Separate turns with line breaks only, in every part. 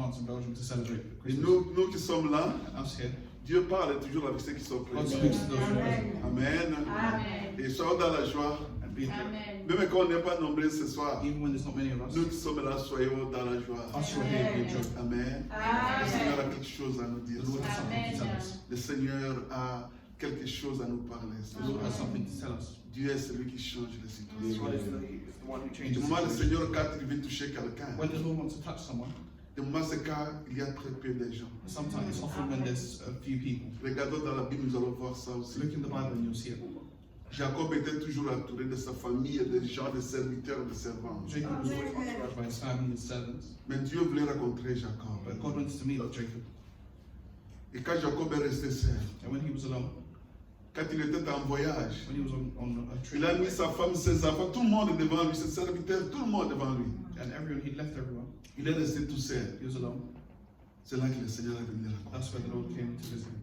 France and Belgium to celebrate
Et
Christmas.
nous qui sommes là,
And us here,
Dieu parle toujours avec ceux qui sont
God
présents.
speaks to those who are present.
Amen. Et soyons dans la joie.
And be
Même quand on n'est pas nombreux ce soir,
even when there's not many of us,
nous qui sommes là, soyons dans la joie.
us who are here be joy.
Amen. Le Seigneur a quelque chose à nous dire.
The Lord has something to tell us.
Le Seigneur a quelque chose à nous parler.
The Lord has something to tell us.
Dieu est celui qui change les situations.
God is the one who
Du
changes
moment le
situations.
Seigneur, quand il veut toucher quelqu'un,
When the Lord wants to touch someone,
du moment c'est quand il y a très peu de gens.
sometimes it's often when there's a few people.
Regardons dans la Bible, nous allons voir ça aussi.
Look in the Bible and you'll see it.
Jacob était toujours entouré de sa famille et des gens, des serviteurs, des servants.
Jacob was always entouraged by his family and servants.
Mais Dieu voulait rencontrer Jacob.
But God wanted to meet with Jacob.
Et quand Jacob est resté seul,
And when he was alone,
quand il était en voyage,
when he was on a trip,
il a mis sa femme, ses enfants, tout le monde devant lui, ses serviteurs, tout le monde devant lui.
and everyone, he'd left everyone.
Il est resté tout seul.
He was alone.
C'est là que le Seigneur est venu le rencontrer.
That's where the Lord came to visit him.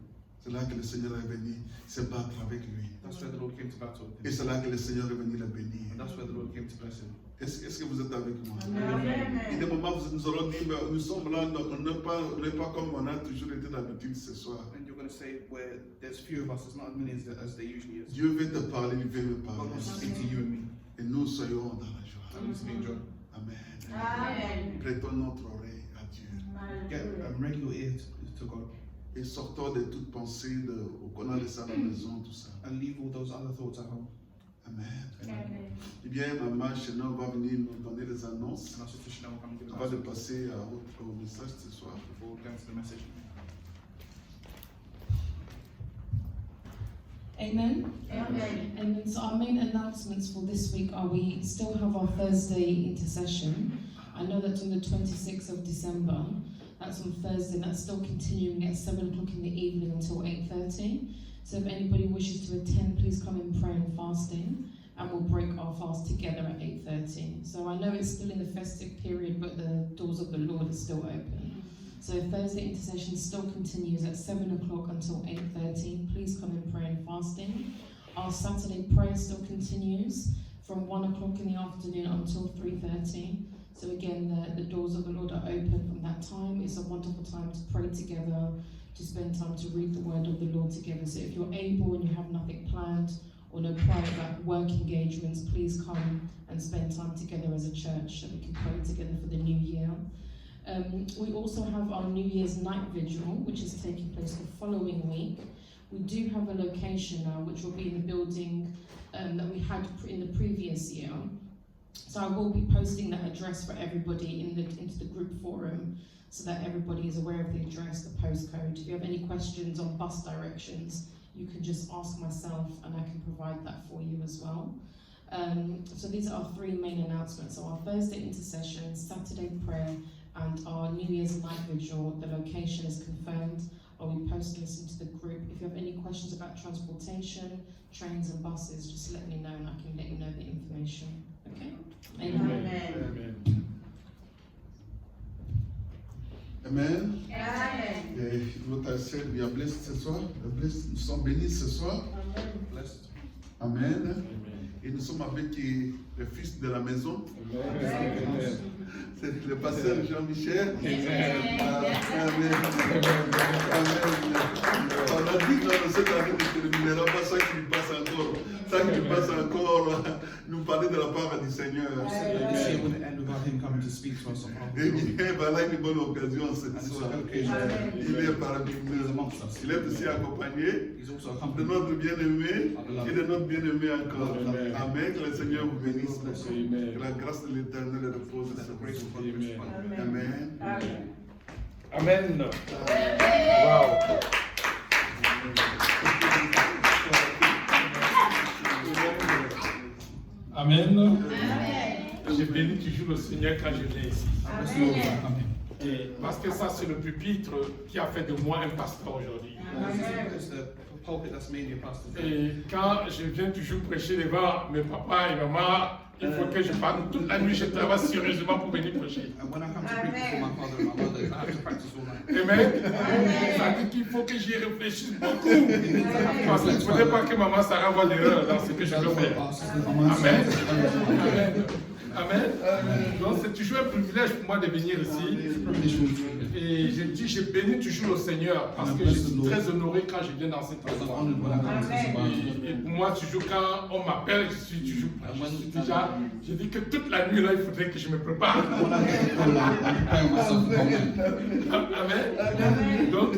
C'est là que le Seigneur est venu se battre avec lui.
That's where the Lord came to battle with
Et
him.
c'est là que le Seigneur est venu le bénir.
And that's where the Lord came to bless him.
Est-ce que vous êtes avec moi?
Amen.
Et des moments où nous allons dire, mais nous sommes là, on n'est pas comme on a toujours été d'habitude ce soir.
And you're going to say where there's few of us, it's not as many as there usually is.
Dieu veut te parler, il veut me
God
parler.
wants to speak to you and me.
Et nous soyons dans la joie.
And we need to be in joy.
Amen.
Amen.
Prêtons notre oreille à Dieu.
Get ready your ear to God.
Et sortons de toute pensée qu'on a laissé à la maison, tout ça.
And leave all those other thoughts at home.
Amen.
Amen.
Eh bien, maman Chéna va venir nous donner les annonces.
And our sister Chanel will come and give us
Avant de
our
passer au message ce soir.
before going to the message.
Amen.
Amen.
Amen. So our main announcements for this week are we still have our Thursday intercession. I know that on the 26th of December, that's on Thursday, that's still continuing at 7 o'clock in the evening until 8:30. So if anybody wishes to attend, please come in prayer and fasting, and we'll break our fast together at 8:30. So I know it's still in the festive period, but the doors of the Lord are still open. So Thursday intercession still continues at 7 o'clock until 8:30. Please come in prayer and fasting. Our Saturday prayer still continues from 1 o'clock in the afternoon until 3:30. So again, the doors of the Lord are open from that time. It's a wonderful time to pray together, to spend time to read the word of the Lord together. So if you're able and you have nothing planned or no private work engagements, please come and spend time together as a church so we can pray together for the new year. We also have our New Year's night vigil, which is taking place the following week. We do have a location now, which will be in the building that we had in the previous year. So I will be posting that address for everybody into the group forum, so that everybody is aware of the address, the postcode. If you have any questions on bus directions, you can just ask myself, and I can provide that for you as well. So these are our three main announcements. So our Thursday intercession, Saturday prayer, and our New Year's night vigil. The location is confirmed. I'll be posting this into the group. If you have any questions about transportation, trains and buses, just let me know and I can let you know the information. Okay? Amen.
Amen.
Amen.
Et votre sœur, we are blessed ce soir. Nous sommes bénis ce soir.
Blessed.
Amen. Et nous sommes avec le fils de la maison. C'est le pasteur Jean-Michel.
Amen.
Amen. On a dit que cette année ne terminera pas sans qu'il passe encore. Sans qu'il passe encore nous parler de la part du Seigneur.
This year wouldn't end without him coming to speak to us on behalf of
Et
the Lord.
bien, voilà une bonne occasion ce
And this is
soir.
an occasion.
Il est parmi
He is
nous.
amongst us.
Il est aussi accompagné
He's also
de
accompanied
notre bien-aimé et de notre bien-aimé encore.
Amen.
Amen. Que le Seigneur vous bénisse.
Amen.
Que la grâce de l'Éternel repose
Let the
sur
grace
vous.
of God rest upon you.
Amen.
Amen. Wow. Amen. Je bénis toujours le Seigneur quand je viens ici.
Bless the Lord when I come here.
Et parce que ça, c'est le pupitre qui a fait de moi un pasteur aujourd'hui.
It's the pulpit that's made your pastor.
Et quand je viens toujours prêcher devant mes papas et maman, il faut que je parle toute la nuit, je travaille sérieusement pour venir prêcher.
And when I come to preach before my father and my mother, I have to practice all night.
Amen. Ça dit qu'il faut que j'y réfléchisse beaucoup. Parce qu'il ne faudrait pas que maman Sarah voit l'erreur dans ce que je veux faire.
Our sister, my mother,
Amen.
says,
Amen. Amen. Donc c'est toujours un privilège pour moi de venir
It's
ici.
a privilege for me to be here.
Et j'ai dit, je bénis toujours le Seigneur parce que je suis très honoré quand je viens dans cet
I'm
endroit.
honored when I come to this environment.
Et pour moi, toujours quand on m'appelle, je suis déjà, je dis que toute la nuit là, il faudrait que je me prépare.
When I get the call, I'm preparing myself for combat.
Amen. Donc,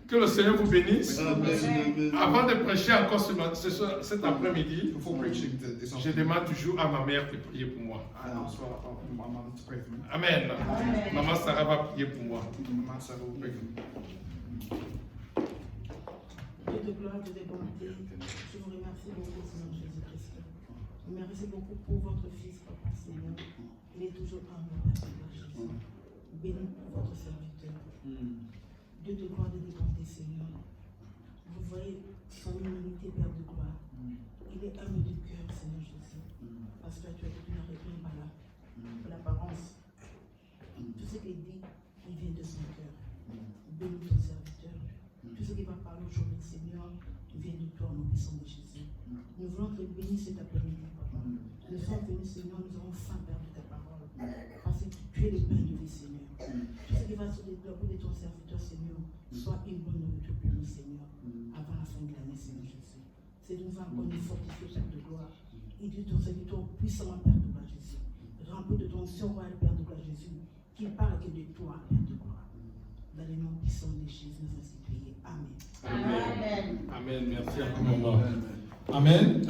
que le Seigneur vous bénisse.
Bless you.
Avant de prêcher encore cet après-midi,
Before preaching this
je
afternoon,
demande toujours à ma mère de prier pour moi.
I ask for my mother to pray for me.
Amen. Maman Sarah va prier pour moi.
My son will pray for me.
Dieu de gloire, Dieu de bonté, je vous remercie beaucoup, Seigneur Jésus-Christ. Merci beaucoup pour votre Fils, Papa Seigneur. Il est toujours en nous, Seigneur Jésus. Béni pour votre serviteur. Dieu de gloire, Dieu de bonté, Seigneur. Vous voyez son humilité, Père de gloire. Il est humble du cœur, Seigneur Jésus. Parce que tu as dit, tu n'as rien par là. Pour l'apparence. Tout ce qu'il dit, il vient de son cœur. Bénis ton serviteur. Tout ce qui va parler aujourd'hui, Seigneur, vient de toi, au nom puissant de Jésus. Nous voulons te bénir cet après-midi, Papa. Nous sommes venus, Seigneur, nous avons faim, Père, de ta parole. Parce que tu es le pain de vie, Seigneur. Tout ce qui va se développer de ton serviteur, Seigneur, soit une bonne nourriture pour nous, Seigneur, avant la fin de l'année, Seigneur Jésus. C'est nous encore nous fortifier, Père de gloire. Et Dieu, ton serviteur puissamment, Père de gloire, Jésus. Rempli de ton surroi, Père de gloire, Jésus, qui parle que de toi, Père de gloire. Dans le nom puissant de Jésus, nous ainsi priés. Amen.
Amen.
Amen. Merci encore, maman. Amen.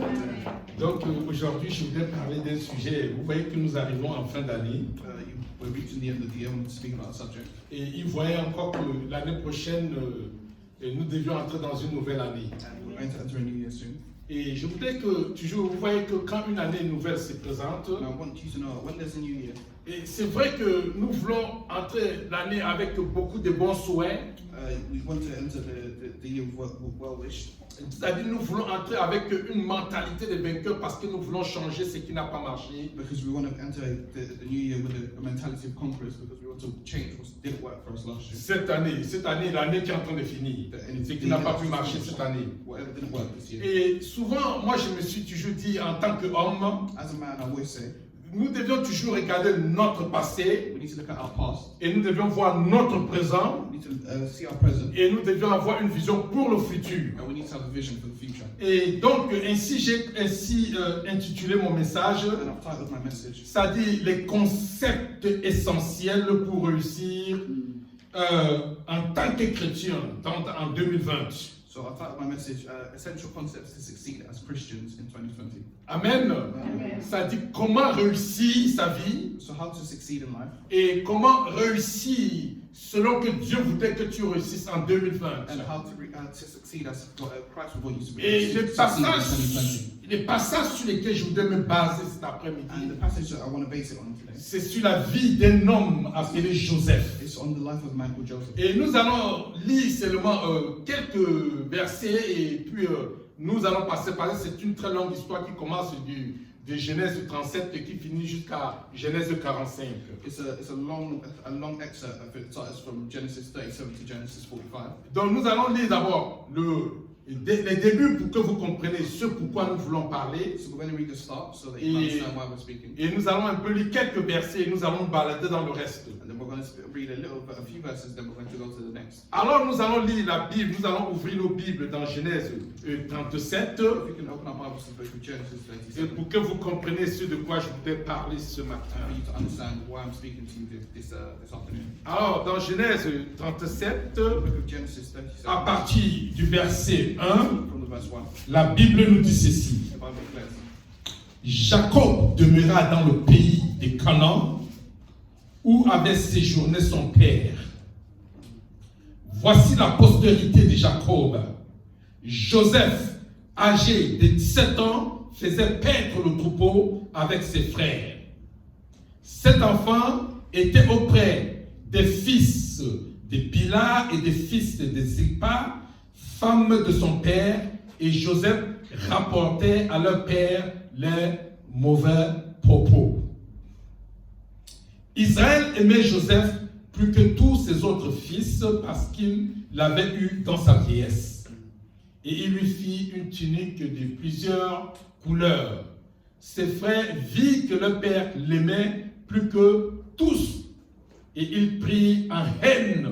Donc aujourd'hui, je voudrais parler d'un sujet. Vous voyez que nous arrivons en fin d'année.
We're reaching the end of the year. I want to speak about a subject.
Et il voyait encore que l'année prochaine, nous devions entrer dans une nouvelle année.
And we're going to enter a new year soon.
Et je voudrais que toujours, vous voyez que quand une année nouvelle se présente,
And I want you to know when there's a new year,
et c'est vrai que nous voulons entrer l'année avec beaucoup de bons souhaits.
we want to enter the year with well wished.
C'est-à-dire nous voulons entrer avec une mentalité de vainqueur parce que nous voulons changer ce qui n'a pas marché.
Because we want to enter the new year with a mentality of conquerors, because we want to change what didn't work for us last year.
Cette année, l'année qui est en train de finir, ce qui n'a pas pu marcher cette année.
Whatever didn't work this year.
Et souvent, moi je me suis toujours dit en tant qu'homme,
As a man, I always say,
nous devions toujours regarder notre passé
we need to look at our past.
et nous devions voir notre présent
We need to see our present.
et nous devions avoir une vision pour le futur.
And we need to have a vision for the future.
Et donc, ainsi j'ai intitulé mon message,
And I've titled my message,
c'est-à-dire les concepts essentiels pour réussir en tant que chrétien en 2020.
so I've titled my message, Essential Concepts to Succeed as Christians in 2020.
Amen. C'est-à-dire comment réussir sa vie
So how to succeed in life,
et comment réussir selon que Dieu voudrait que tu réussisses en 2020.
and how to succeed as Christ would want you to
Et
succeed in 2020.
les passages sur lesquels je voudrais me baser cet après-midi,
And the passage that I want to base it on today,
c'est sur la vie d'un homme appelé Joseph.
it's on the life of Michael Joseph.
Et nous allons lire seulement quelques versets et puis nous allons passer par là. C'est une très longue histoire qui commence de Genèse 37 et qui finit jusqu'à Genèse 45.
It's a long excerpt of it. It starts from Genesis 37 to Genesis 45.
Donc nous allons lire d'abord les débuts pour que vous compreniez ce pourquoi nous voulons parler.
So we're going to read the start so that you understand why we're speaking.
Et nous allons un peu lire quelques versets et nous allons balader dans le reste.
And then we're going to read a few verses, then we're going to go to the next.
Alors nous allons lire la Bible, nous allons ouvrir nos Bibles dans Genèse 37
If we can open our Bibles to the book of Genesis
et
37
pour que vous compreniez ce de quoi je voudrais parler ce matin.
for you to understand why I'm speaking to you this afternoon.
Alors dans Genèse 37,
The book of Genesis 37,
à partir du verset 1,
from the verse 1,
la Bible nous dit ceci.
the Bible declares,
Jacob demeura dans le pays de Canaan où avait séjourné son père. Voici la postérité de Jacob. Joseph, âgé de 17 ans, faisait paître le troupeau avec ses frères. Cet enfant était auprès des fils de Bila et des fils de Zilpa, femme de son père, et Joseph rapportait à leur père les mauvais propos. Israël aimait Joseph plus que tous ses autres fils parce qu'il l'avait eu dans sa vieillesse. Et il lui fit une tunique de plusieurs couleurs, ses frères virent que leur père l'aimait plus que tous. Et il le prit en haine.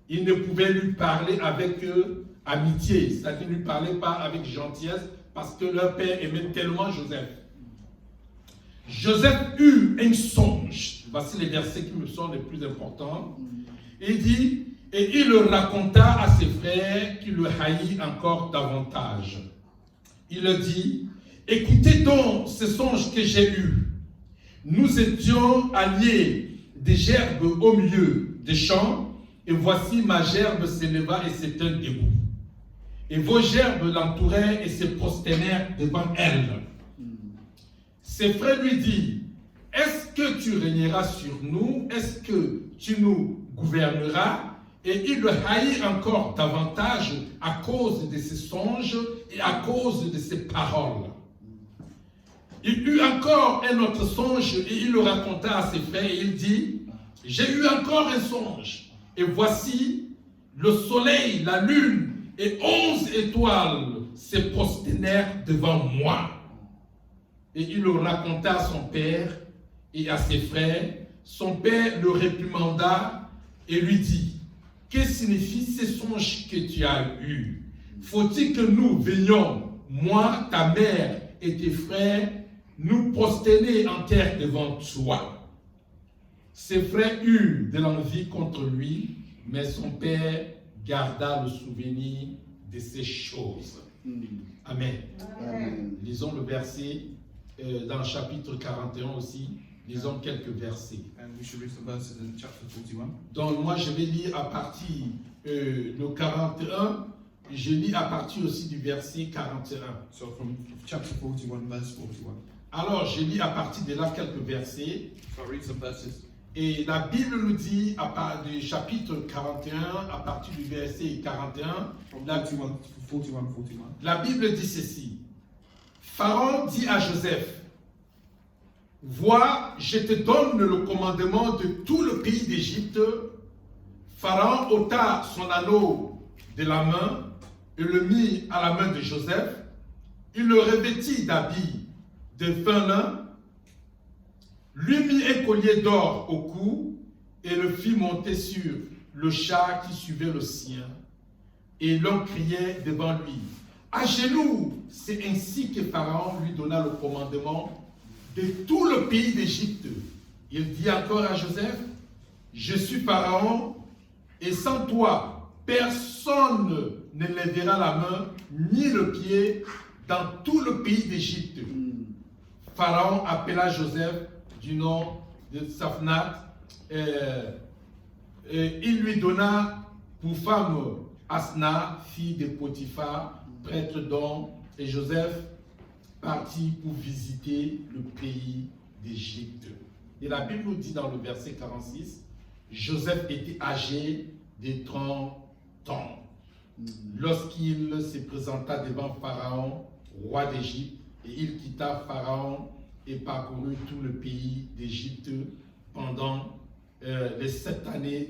Il ne pouvait lui parler avec amitié, c'est-à-dire ne lui parlait pas avec gentillesse, parce que leur père aimait tellement Joseph. Joseph eut un songe. Voici les versets qui me sont les plus importants. Il dit, et il le raconta à ses frères qui le haït encore davantage. Il leur dit, écoutez donc ce songe que j'ai eu. Nous étions alliés des gerbes au milieu des champs, et voici ma gerbe s'éleva et s'éteint debout. Et vos gerbes l'entouraient et se prosternèrent devant elle. Ses frères lui disent, est-ce que tu régneras sur nous? Est-ce que tu nous gouverneras? Et il le haït encore davantage à cause de ses songes et à cause de ses paroles. Il eut encore un autre songe et il le raconta à ses frères et il dit, j'ai eu encore un songe. Et voici, le soleil, la lune et 11 étoiles se prosternèrent devant moi. Et il le raconta à son père et à ses frères. Son père le réprimanda et lui dit, que signifient ces songes que tu as eus? Faut-il que nous venions, moi, ta mère et tes frères, nous prosterner en terre devant toi? Ses frères eurent de l'envie contre lui, mais son père garda le souvenir de ces choses. Amen.
Amen.
Lisons le verset dans le chapitre 41 aussi. Lisons quelques versets.
And we should read some verses in chapter 41.
Donc moi je vais lire à partir le 41. Je lis à partir aussi du verset 41.
So from chapter 41, verse 41.
Alors je lis à partir de là quelques versets.
So I'll read some verses.
Et la Bible nous dit à partir du chapitre 41, à partir du verset 41,
From
la,
41.
la Bible dit ceci. Pharaon dit à Joseph, vois, je te donne le commandement de tout le pays d'Égypte. Pharaon ôta son anneau de la main et le mit à la main de Joseph. Il le revêtit d'habits de fin lin, lui mit un collier d'or au cou et le fit monter sur le char qui suivait le sien. Et l'on criait devant lui, à genoux. C'est ainsi que Pharaon lui donna le commandement de tout le pays d'Égypte. Il dit encore à Joseph, je suis Pharaon et sans toi, personne ne lèvera la main ni le pied dans tout le pays d'Égypte. Pharaon appela Joseph du nom de Safnat. Il lui donna pour femme Asna, fille de Potiphar, prêtre d'On, et Joseph partit pour visiter le pays d'Égypte. Et la Bible nous dit dans le verset 46, Joseph était âgé de 30 ans lorsqu'il se présenta devant Pharaon, roi d'Égypte, et il quitta Pharaon et parcourut tout le pays d'Égypte pendant les 7 années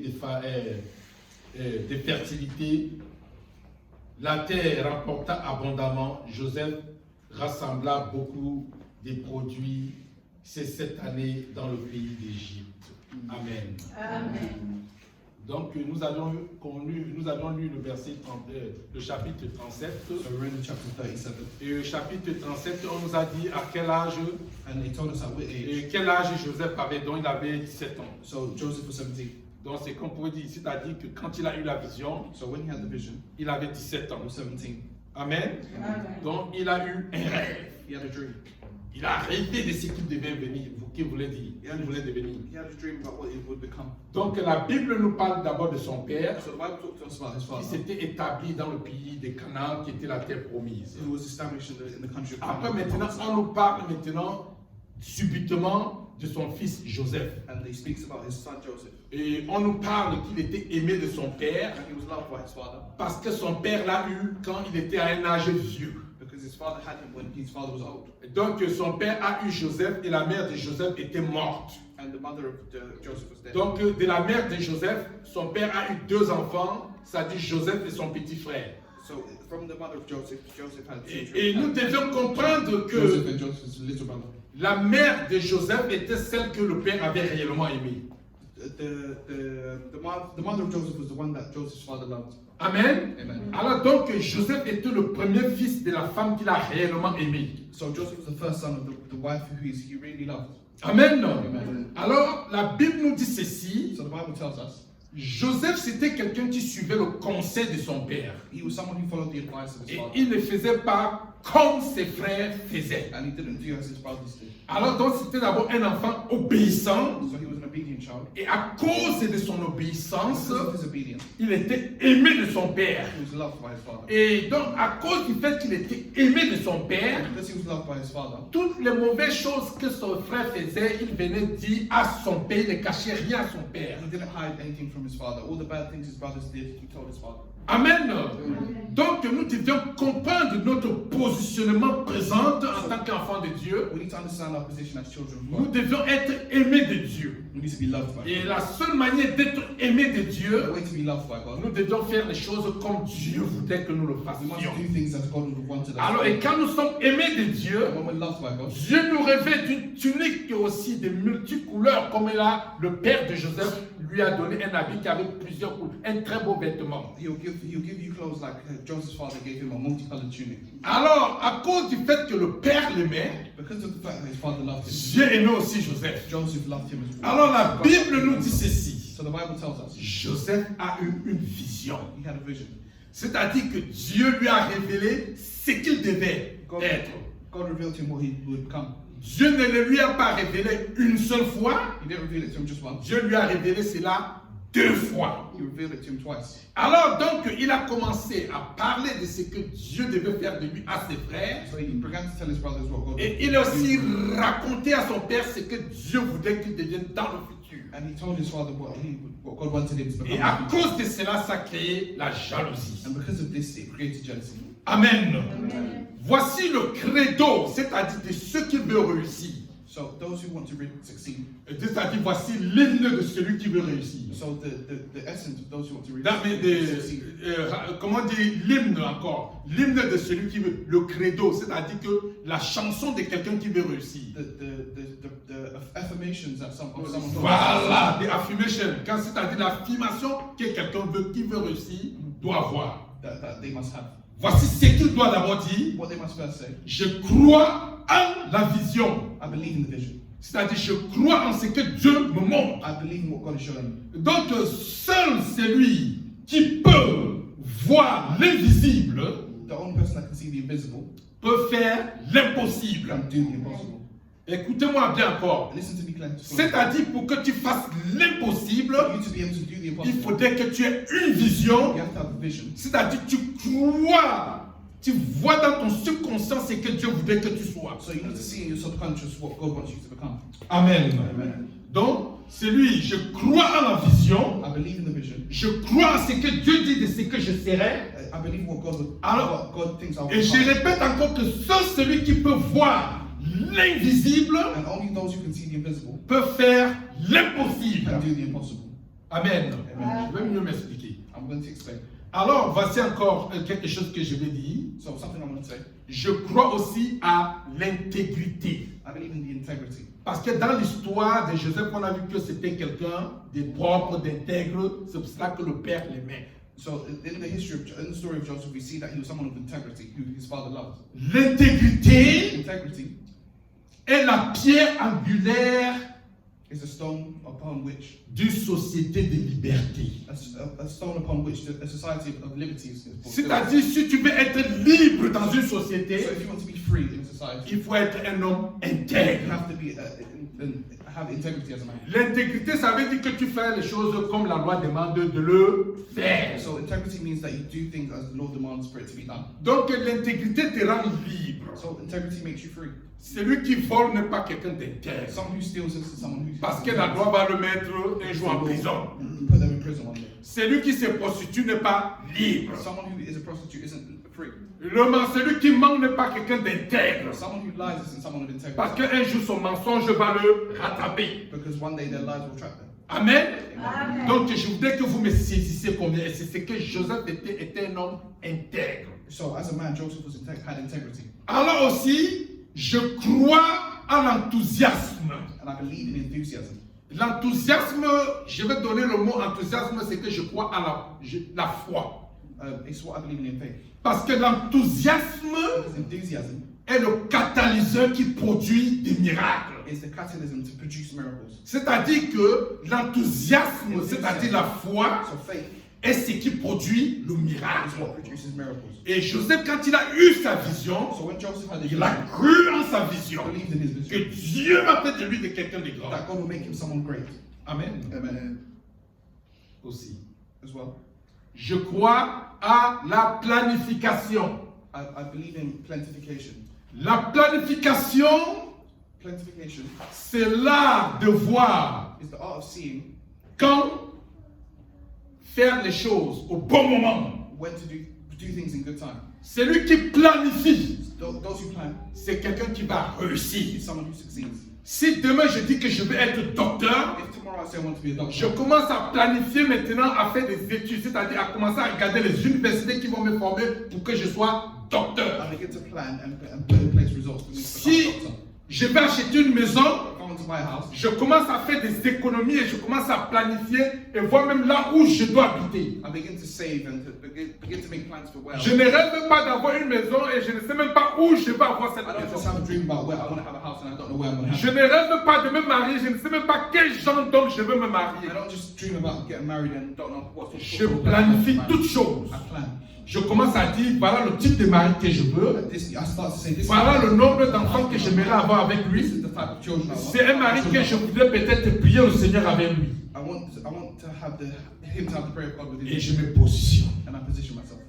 de fertilité. La terre rapporta abondamment. Joseph rassembla beaucoup de produits ces 7 années dans le pays d'Égypte. Amen.
Amen.
Donc nous avions lu le verset 32, le chapitre 37.
So we're in chapter 37.
Et le chapitre 37, on nous a dit à quel âge,
And they told us at what age.
quel âge Joseph avait, donc il avait 17 ans.
So Joseph was 17.
Donc c'est qu'on pourrait dire, c'est-à-dire que quand il a eu la vision,
So when he had the vision,
il avait 17 ans.
he was 17.
Amen.
Amen.
Donc il a eu un rêve.
He had a dream.
Il a rêvé de ce qu'il devait venir, qu'il voulait dire, qu'il voulait devenir.
He had a dream about what he would become.
Donc la Bible nous parle d'abord de son père,
So the Bible talked to us about his
qui
father,
s'était établi dans le pays de Canaan, qui était la terre promise.
who was established in the country of
Après
Canaan.
maintenant, on nous parle maintenant subitement de son fils Joseph.
And he speaks about his son Joseph.
Et on nous parle qu'il était aimé de son père,
And he was loved by his father
parce que son père l'a eu quand il était à un âge vieux.
because his father had him when his father was old.
Donc son père a eu Joseph et la mère de Joseph était morte.
And the mother of Joseph was dead.
Donc de la mère de Joseph, son père a eu 2 enfants, c'est-à-dire Joseph et son petit frère.
So from the mother of Joseph, Joseph had two
Et nous
children.
devions comprendre que
Joseph and Joseph's little brother.
la mère de Joseph était celle que le père avait réellement aimée.
The mother of Joseph was the one that Joseph's father loved.
Amen.
Amen.
Alors donc Joseph était le premier fils de la femme qu'il a réellement aimé.
So Joseph was the first son of the wife who he really loved.
Amen.
Amen.
Alors la Bible nous dit ceci.
So the Bible tells us
Joseph c'était quelqu'un qui suivait le conseil de son père.
he was someone who followed the advice of his
Et
father.
il ne faisait pas comme ses frères faisaient.
And he didn't do as his brothers did.
Alors donc c'était d'abord un enfant obéissant.
So he was an obedient child.
Et à cause de son obéissance,
Because of his obedience,
il était aimé de son père.
he was loved by his father.
Et donc, à cause du fait qu'il était aimé de son père,
And because he was loved by his father,
toutes les mauvaises choses que son frère faisait, il venait dire à son père, il ne cachait rien à son père.
he didn't hide anything from his father. All the bad things his brothers did, he told his father.
Amen. Donc, nous devions comprendre notre positionnement présent en tant qu'enfant de Dieu.
We need to understand our position as children of
Nous
God.
devions être aimés de Dieu.
We need to be loved by
Et
God.
la seule manière d'être aimé de
The
Dieu,
way to be loved by God,
nous devions faire les choses comme Dieu voudrait que nous le
we must
fassions.
do things as God would have wanted us
Alors,
to
et
do.
quand nous sommes aimés de Dieu,
And when we're loved by God,
Dieu nous revêt d'une tunique aussi de multicouleurs, comme le père de Joseph lui a donné un habit qui avait plusieurs couleurs, un très beau vêtement.
he'll give you clothes like Joseph's father gave him a multicolored tunic.
Alors, à cause du fait que le père l'aimait,
Because of the fact that his father loved him,
Dieu aimait aussi Joseph.
Joseph loved him as well.
Alors, la Bible nous dit ceci.
So the Bible tells us
Joseph a eu une vision.
he had a vision.
C'est-à-dire que Dieu lui a révélé ce qu'il devait
God,
être.
God revealed to him what he would become.
Dieu ne le lui a pas révélé une seule fois.
He didn't reveal it to him just once.
Dieu lui a révélé cela 2 fois.
He revealed it to him twice.
Alors donc, il a commencé à parler de ce que Dieu devait faire de lui à ses frères.
So he began to tell his brothers what God
Et il a aussi raconté à son père ce que Dieu voulait qu'il devienne dans le futur.
and he told his father what God wanted him to
Et
become.
à cause de cela, ça a créé la jalousie.
And because of this, it created jealousy.
Amen. Voici le credo, c'est-à-dire de ceux qui veulent réussir.
So those who want to succeed.
C'est-à-dire, voici l'hymne de celui qui veut réussir.
So the essence of those who want to
Succeed. Comment dire l'hymne encore? L'hymne de celui qui veut, le credo, c'est-à-dire que la chanson de quelqu'un qui veut réussir.
The affirmations that someone
Voilà, the affirmation. Quand c'est-à-dire l'affirmation que quelqu'un veut, qui veut réussir, doit avoir.
that they must have.
Voici ce qu'il doit d'abord dire.
What they must first say.
Je crois en la vision.
I believe in the vision.
C'est-à-dire, je crois en ce que Dieu me montre.
I believe in what God is showing me.
Donc, seul celui qui peut voir l'invisible
The only person that can see the invisible
peut faire l'impossible.
can do the impossible.
Écoutez-moi bien encore.
Listen to me clearly.
C'est-à-dire, pour que tu fasses l'impossible,
For you to be able to do the
il
impossible,
faudrait que tu aies une vision.
you have to have a vision.
C'est-à-dire, tu crois, tu vois dans ton subconscient ce que Dieu voudrait que tu sois.
So you need to see in your subconscious what God wants you to become.
Amen.
Amen.
Donc, c'est lui, je crois en la vision,
I believe in the vision.
je crois en ce que Dieu dit de ce que je serai.
I believe what God would,
Alors,
what God thinks I will
et je
become.
répète encore que seul celui qui peut voir l'invisible
And only those who can see the invisible
peut faire l'impossible.
can do the impossible.
Amen.
Amen.
Je vais mieux m'expliquer.
I'm going to explain.
Alors, voici encore quelque chose que je vais dire.
So something I'm going to say.
Je crois aussi à l'intégrité.
I believe in the integrity.
Parce que dans l'histoire de Joseph, on a vu que c'était quelqu'un de propre, d'intègre. C'est pour cela que le père l'aimait.
So in the story of Joseph, we see that he was someone of integrity, who his father loved.
L'intégrité
Integrity
est la pierre angulaire
is a stone upon which
d'une société de liberté.
a stone upon which a society of liberty is built.
C'est-à-dire, si tu veux être libre dans une
So
société,
if you want to be free in society,
il faut être un homme
you
intègre.
have to be have integrity as a man.
L'intégrité, ça veut dire que tu fais les choses comme la loi demande de le faire.
So integrity means that you do things as the law demands for it to be done.
Donc l'intégrité te rend libre.
So integrity makes you free.
Celui qui vole n'est pas quelqu'un d'intègre.
Someone who steals is someone who
Parce que la loi va le mettre un jour en prison.
put them in prison one day.
Celui qui se prostitue n'est pas libre.
Someone who is a prostitute isn't free.
Celui qui ment n'est pas quelqu'un d'intègre.
Someone who lies isn't someone of
Parce
integrity.
qu'un jour son mensonge va le rattraper.
Because one day their lies will trap them.
Amen.
Amen.
Donc je voudrais que vous me saisissiez combien. Et c'est ce que Joseph était un homme intègre.
So as a man, Joseph had integrity.
Alors aussi, je crois à l'enthousiasme.
And I believe in enthusiasm.
L'enthousiasme, je vais donner le mot enthousiasme, c'est que je crois à la foi.
It's what I believe in faith.
Parce que l'enthousiasme
Because enthusiasm
est le catalyseur qui produit des miracles.
is the catalysm to produce miracles.
C'est-à-dire que l'enthousiasme, c'est-à-dire la foi,
So faith
est ce qui produit le
is
miracle.
what produces miracles.
Et Joseph, quand il a eu sa vision,
So when Joseph had the
il a
vision,
cru en sa vision.
he believed in his
Que
vision,
Dieu va faire de lui de quelqu'un de grand.
that God will make him someone great.
Amen.
Amen.
Aussi.
As well.
Je crois à la planification.
I believe in plantification.
La planification,
Plantification
c'est l'art de voir
is the art of seeing
quand faire les choses au bon moment.
when to do things in good time.
Celui qui planifie,
Those who plan
c'est quelqu'un qui va réussir.
is someone who succeeds.
Si demain je dis que je vais être docteur,
If tomorrow I say I want to be a
je
doctor,
commence à planifier maintenant à faire des études, c'est-à-dire à commencer à regarder les universités qui vont me former pour que je sois docteur.
I begin to plan and put in place results for me to
Si
become a doctor.
je vais acheter une maison,
If I want to buy a house,
je commence à faire des économies et je commence à planifier et voir même là où je dois habiter.
I begin to save and to begin to make plans for where
Je ne rêve pas d'avoir une maison et je ne sais même pas où je vais avoir cette
I don't just
maison.
have a dream about where I want to have a house and I don't know where I'm going to have
Je
it.
ne rêve pas de me marier, je ne sais même pas quel genre d'homme je veux me marier.
I don't just dream about getting married and don't know what
Je planifie toutes choses.
I plan.
Je commence à dire, voilà le type de mari que je veux.
I start to say this.
Voilà le nombre d'enfants que j'aimerais avoir avec
This is
lui.
the type of children I want.
C'est un mari que je voudrais peut-être prier le Seigneur avec lui.
I want to have him to have the prayer of God within
Et
me,
je me positionne.
and I position myself.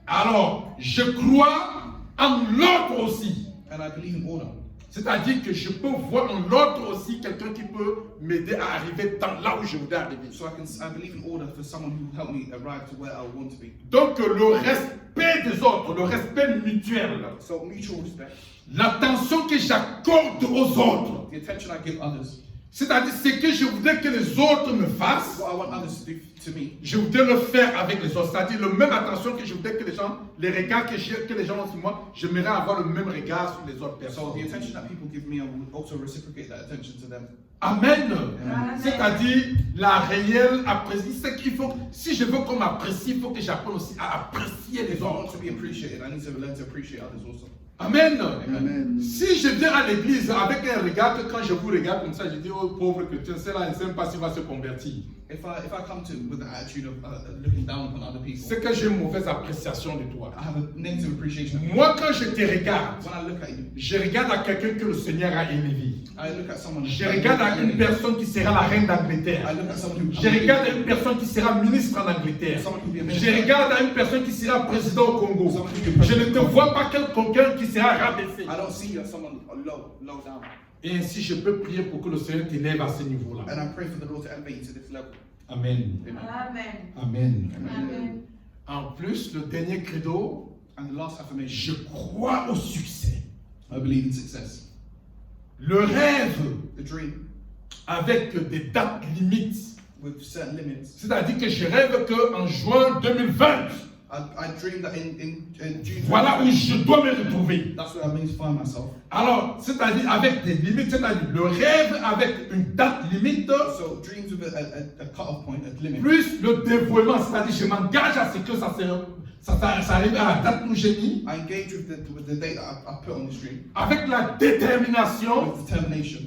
Alors, je crois en l'ordre aussi.
And I believe in order.
C'est-à-dire que je peux voir en l'ordre aussi quelqu'un qui peut m'aider à arriver dans là où je voudrais arriver.
So I believe in order for someone who will help me arrive to where I want to be.
Donc le respect des autres, le respect mutuel,
So mutual respect,
l'attention que j'accorde aux autres,
the attention I give others,
c'est-à-dire ce que je voudrais que les autres me fassent,
what I want others to do to me,
je voudrais le faire avec les autres. C'est-à-dire la même attention que je voudrais que les gens, les regards que les gens ont sur moi, j'aimerais avoir le même regard sur les autres
so
personnes.
the attention that people give me, I will also reciprocate that attention to them.
Amen.
Amen.
C'est-à-dire la réelle appréciation. C'est qu'il faut, si je veux qu'on m'apprécie, il faut que j'apprenne aussi à apprécier les
If I want
autres.
to be appreciated, I need to learn to appreciate others also.
Amen.
Amen.
Si je viens à l'église avec un regard que quand je vous regarde comme ça, je dis, oh pauvre chrétien, c'est là, il ne sait même pas s'il va se convertir.
If I come to with the attitude of looking down upon other people,
C'est que j'ai une mauvaise appréciation de toi.
I have a negative appreciation of you.
Moi, quand je te regarde,
When I look at you,
je regarde à quelqu'un que le Seigneur a élevé.
I look at someone.
Je regarde à une personne qui sera la reine d'Angleterre.
I look at someone who.
Je regarde à une personne qui sera ministre en Angleterre. Je regarde à une personne qui sera président au Congo. Je ne te vois pas quelqu'un qui sera rabaissé.
I don't see you as someone low down.
Et ainsi, je peux prier pour que le Seigneur t'élève à ce niveau-là.
And I pray for the Lord to elevate you to this level.
Amen.
Amen.
Amen.
Amen.
En plus, le dernier credo,
And the last affirmation,
je crois au succès.
I believe in success.
Le rêve
The dream
avec des dates limites.
with certain limits.
C'est-à-dire que je rêve qu'en juin 2020,
I dream that in June.
voilà où je dois me retrouver.
That's where I mean to find myself.
Alors, c'est-à-dire avec des limites, c'est-à-dire le rêve avec une date limite,
So dreams with a cut-off point, a limit.
plus le dévouement, c'est-à-dire je m'engage à ce que ça arrive à la date où j'ai mis,
I engage with the date that I put on this dream
avec la détermination,
with determination.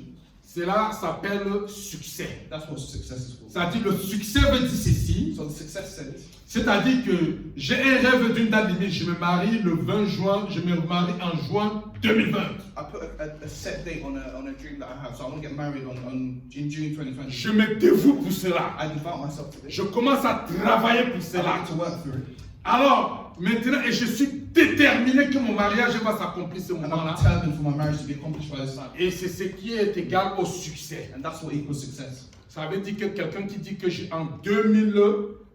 cela s'appelle succès.
That's what success is for.
C'est-à-dire le succès veut dire ceci,
So the success says,
c'est-à-dire que j'ai un rêve d'une date limite, je me marie le 20 juin, je me marie en juin 2020.
I put a set date on a dream that I have. So I want to get married in June 2020.
Je me dévoue pour cela.
I devote myself to this.
Je commence à travailler pour
I
cela.
need to work through it.
Alors, maintenant, et je suis déterminé que mon mariage va s'accomplir ce
And I'm
moment-là.
determined for my marriage to be accomplished by this time.
Et c'est ce qui est égal au succès.
And that's what equals success.
Ça veut dire que quelqu'un qui dit que en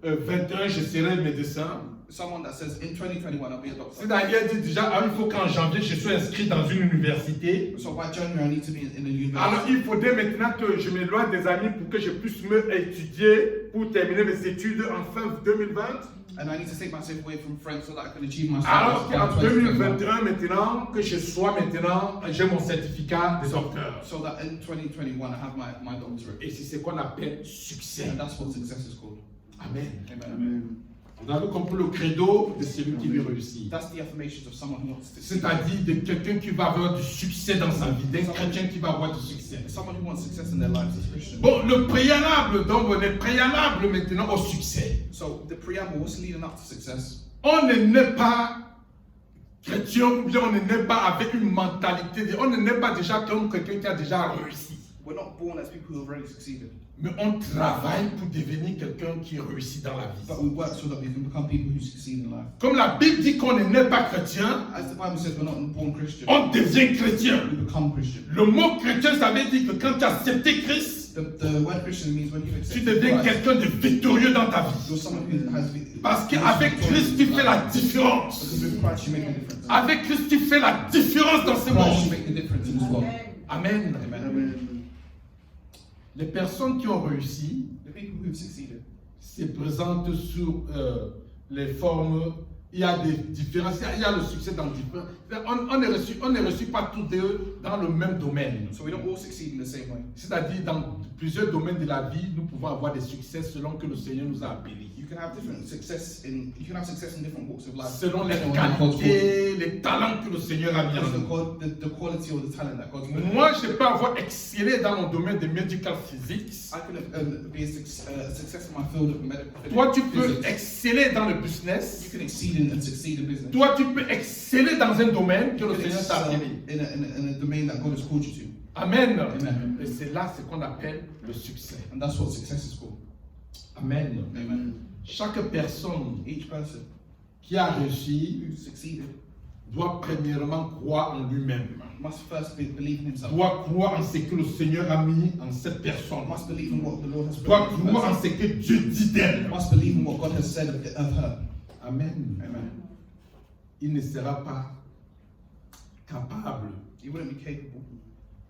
2021, je serai médecin.
Someone that says in 2021 I'll be a doctor.
C'est-à-dire dit déjà, il faut qu'en janvier, je sois inscrit dans une université.
So by January I need to be in a university.
Alors il faudrait maintenant que je m'éloigne des amis pour que je puisse me étudier pour terminer mes études en fin 2020.
And I need to take myself away from friends so that I can achieve my
Alors
studies
qu'en
by 2021.
2021 maintenant, que je sois maintenant, j'ai mon certificat de docteur.
So that in 2021 I have my doctorate.
Et c'est ce qu'on appelle succès.
And that's what success is called.
Amen.
Amen.
Vous avez compris le credo de celui qui veut réussir.
That's the affirmations of someone who wants to succeed.
C'est-à-dire de quelqu'un qui va avoir du succès dans sa vie, d'un chrétien qui va avoir du succès.
Someone who wants success in their lives as a Christian.
Bon, le préalable, donc on est préalable maintenant au succès.
So the preamble, what's leading up to success?
On ne naît pas chrétien ou bien on ne naît pas avec une mentalité, on ne naît pas déjà comme quelqu'un qui a déjà réussi.
We're not born as people who have already succeeded,
Mais on travaille pour devenir quelqu'un qui réussit dans la
but
vie.
we work so that we can become people who succeed in life.
Comme la Bible dit qu'on ne naît pas chrétien,
As the Bible says, we're not born Christian,
on devient chrétien.
we become Christian.
Le mot chrétien, ça veut dire que quand tu as accepté Christ,
The word Christian means when you
tu
accept
deviens
Christ,
quelqu'un de victorieux dans ta vie.
you're someone who has
Parce qu'avec Christ, tu fais la différence.
Because with Christ you make a difference.
Avec Christ, tu fais la différence dans ce
Christ you
monde.
make a difference in this world.
Amen.
Amen.
Amen.
Les personnes qui ont réussi
The people who have succeeded,
se présentent sur les formes. Il y a des différences. Il y a le succès dans différents. On ne réussit pas tous deux dans le même domaine.
so we don't all succeed in the same way.
C'est-à-dire, dans plusieurs domaines de la vie, nous pouvons avoir des succès selon que le Seigneur nous a appelés.
You can have success in different walks of life.
Selon les
depending on what God's called you.
qualités, les talents que le Seigneur a mis en nous.
The quality or the talent that God's given.
Moi, je peux avoir excellé dans mon domaine de medical physics.
I can be a success in my field of medical
Toi, tu peux
physics.
exceller dans le
You
business.
can exceed and succeed in business.
Toi, tu peux exceller dans un domaine que
You
le
can
Seigneur t'a
excel
appelé.
in a domain that God has called you to.
Amen.
Amen.
Et c'est là ce qu'on appelle le succès.
And that's what success is called.
Amen.
Amen.
Chaque personne
Each person
qui a réussi
who succeeded
doit premièrement croire en lui-même.
must first believe in himself.
Doit croire en ce que le Seigneur a mis en cette personne.
Must believe in what the Lord has
Doit
put in
croire en
person.
ce que Dieu dit d'elle.
Must believe in what God has said of her.
Amen.
Amen.
Il ne sera pas capable.
You wouldn't be capable.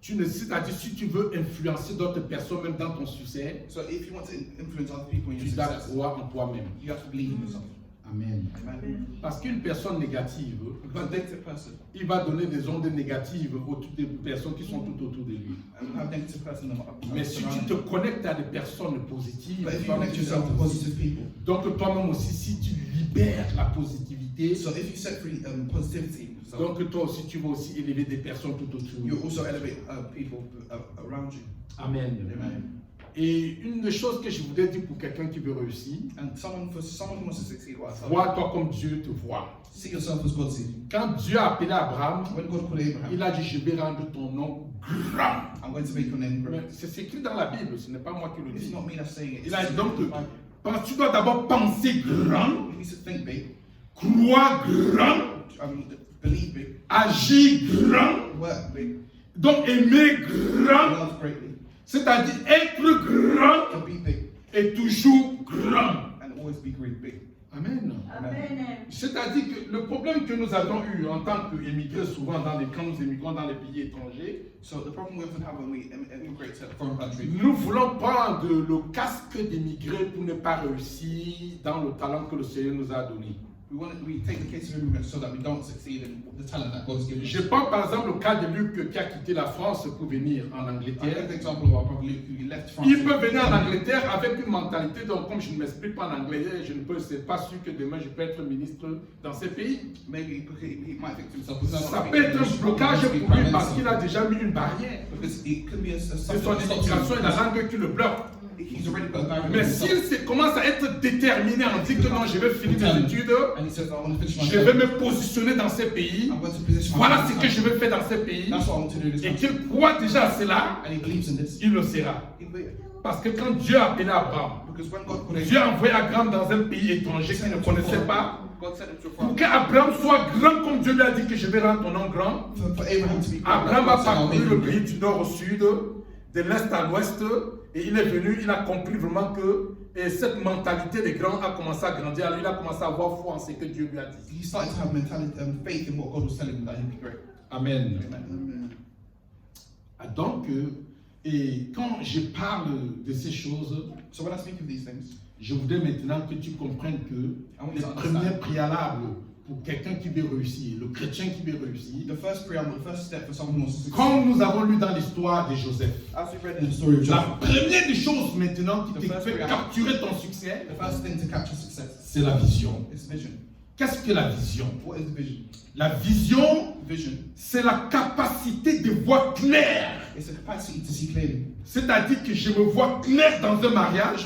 Tu ne sais pas, si tu veux influencer d'autres personnes, même dans ton succès,
So if you want to influence other people in
tu
your
dois
success,
croire en toi-même.
you have to believe in yourself.
Amen.
Amen.
Parce qu'une personne négative,
Because a negative person
il va donner des ondes négatives autour des personnes qui sont tout autour de lui.
will have negative person
Mais si tu te connectes à des personnes positives,
But if you connect yourself to positive people,
donc toi-même aussi, si tu libères la positivité,
so if you set free positivity, so
donc toi aussi, tu vas aussi élever des personnes tout autour.
you also elevate people around you.
Amen.
Amen.
Et une des choses que je voudrais dire pour quelqu'un qui veut réussir,
And for someone who wants to succeed, what I tell you,
vois-toi comme Dieu te voit.
see yourself as God sees you.
Quand Dieu a appelé Abraham,
When God called Abraham,
il a dit, je vais rendre ton nom grand.
I'm going to make your name
Mais
great.
c'est écrit dans la Bible, ce n'est pas moi qui le
It's
dis.
not me that's saying it.
Il a dit donc,
You
tu dois d'abord penser grand,
need to think big,
croire grand,
believe big,
agir grand,
work big,
donc aimer grand,
love greatly,
c'est-à-dire être grand
to be big,
et toujours grand.
and always be great big.
Amen.
Amen.
C'est-à-dire que le problème que nous avons eu en tant qu'émigrés, souvent quand nous émigrons dans les pays étrangers,
So the problem we often have when we immigrate to a foreign country,
nous voulons prendre le casque d'émigré pour ne pas réussir dans le talent que le Seigneur nous a donné.
we take the case of immigrants so that we don't succeed in the talent that God has given us.
Je prends par exemple le cas de Luc qui a quitté la France pour venir en
I
Angleterre.
take the example of our brother Luke who left France.
Il peut venir en Angleterre avec une mentalité, donc comme je ne m'explique pas en anglais, je ne peux, c'est pas sûr que demain je peux être ministre dans ces pays.
Maybe he might think to himself, "Well, no,
Ça
I'm
peut être
English,
un
I'm
blocage
going to be
pour lui
prime
parce qu'il
minister."
a déjà mis une barrière.
Because it could be a
C'est
something
son
that stops
immigration et la
him.
langue qui le bloque.
He's already got a barrier
Mais
in
s'il
himself.
commence à être déterminé en disant que non, je vais finir mes études,
And he says, I want to finish my
je vais
studies.
me positionner dans ces pays,
I'm going to position
voilà
myself
ce
in
que
this
je
country.
vais faire dans ces pays,
That's what I want to do in this
et
country.
qu'il croit déjà à cela,
And he believes in this.
il le sera.
He'll be it.
Parce que quand Dieu a appelé Abraham,
Because when God called
Dieu
Abraham,
a envoyé Abraham dans un pays étranger qu'il ne connaissait pas,
God sent him to a
pour
foreign
qu'Abraham soit grand comme Dieu lui a dit que je vais rendre ton nom grand.
for Abraham to be great.
Abraham a
God said, "I'll
parcouru
make
le
him great."
pays du nord au sud, de l'est à l'ouest, Et il est venu, il a compris vraiment que cette mentalité des grands a commencé à grandir. Lui, il a commencé à avoir foi en ce que Dieu lui a dit.
He started to have mentality and faith in what God was telling him that he'd be great.
Amen.
Amen.
Donc, et quand je parle de ces choses,
So when I speak of these things,
je voudrais maintenant que tu comprennes que les premiers préalables pour quelqu'un qui veut réussir, le chrétien qui veut réussir,
the first preamble, the first step for someone who wants to succeed,
comme nous avons lu dans l'histoire de Joseph,
as we've read in the story of
la
Joseph,
première des choses maintenant qui
The
te
first
fait
préalable.
capturer ton succès,
the first thing to capture success
c'est la vision.
is vision.
Qu'est-ce que la vision?
What is the vision?
La vision,
Vision
c'est la capacité de voir clair.
is the capacity to see clearly.
C'est-à-dire que je me vois clair dans un mariage,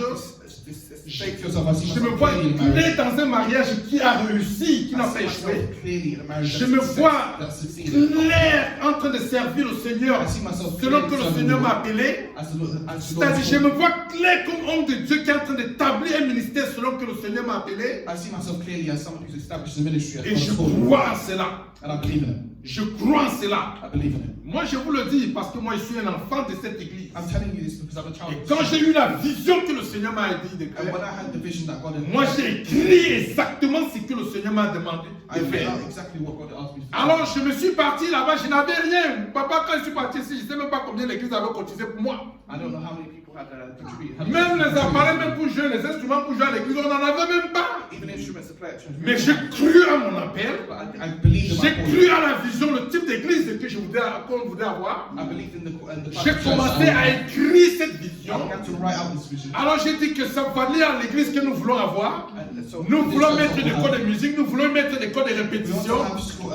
Say to yourself, I see
je me
myself
vois
clearly in a marriage.
clair dans un mariage qui a réussi, qui
I
n'a
see
pas échoué.
myself clearly in a marriage
Je me vois
that succeeded.
clair en train de servir le Seigneur
I see myself
selon que
clearly
le
serving
Seigneur
the
m'a
Lord.
appelé.
As the Lord
C'est-à-dire, je
told
me
me.
vois clair comme homme de Dieu qui est en train d'établir un ministère selon que le Seigneur m'a appelé.
I see myself clearly as someone who's established a ministry as
Et
God
je
has called me.
crois en cela.
And I believe in it.
Je crois en cela.
I believe in it.
Moi, je vous le dis parce que moi, je suis un enfant de cette église.
I'm telling you this because I'm a child.
Et quand j'ai eu la vision que le Seigneur m'a dit de
And when
faire,
I had the vision that God had,
moi, j'ai écrit exactement ce que le Seigneur m'a demandé
I
de
figured
faire.
out exactly what God had asked me to do.
Alors, je me suis parti là-bas, je n'avais rien. Papa, quand je suis parti ici, je ne sais même pas combien l'église avait cotisé pour moi.
I don't know how many people had contributed.
Même les appareils, même pour jouer, les instruments pour jouer à l'église, on n'en avait même pas.
Even instruments to play at church.
Mais j'ai cru à mon appel.
But I believed in
J'ai
my
cru
calling.
à la vision, le type d'église que je voudrais, qu'on voudrait avoir.
I believed in the type
J'ai
of church
commencé
that I
à écrire cette
I
vision.
began to write out this vision.
Alors j'ai dit que ça valait à l'église que nous voulons avoir.
And so
Nous
this
voulons
church
mettre des
also
cours
have-
de musique, nous voulons mettre des cours de
We also
répétition.
have school,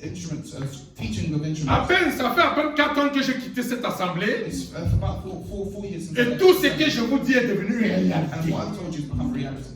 instruments, teaching of
À
instruments.
peine, ça fait à peine 4 ans que j'ai quitté cette assemblée.
It's for about four years since
Et tout ce que je vous dis est devenu une
and
réalité.
what I've told you has become reality.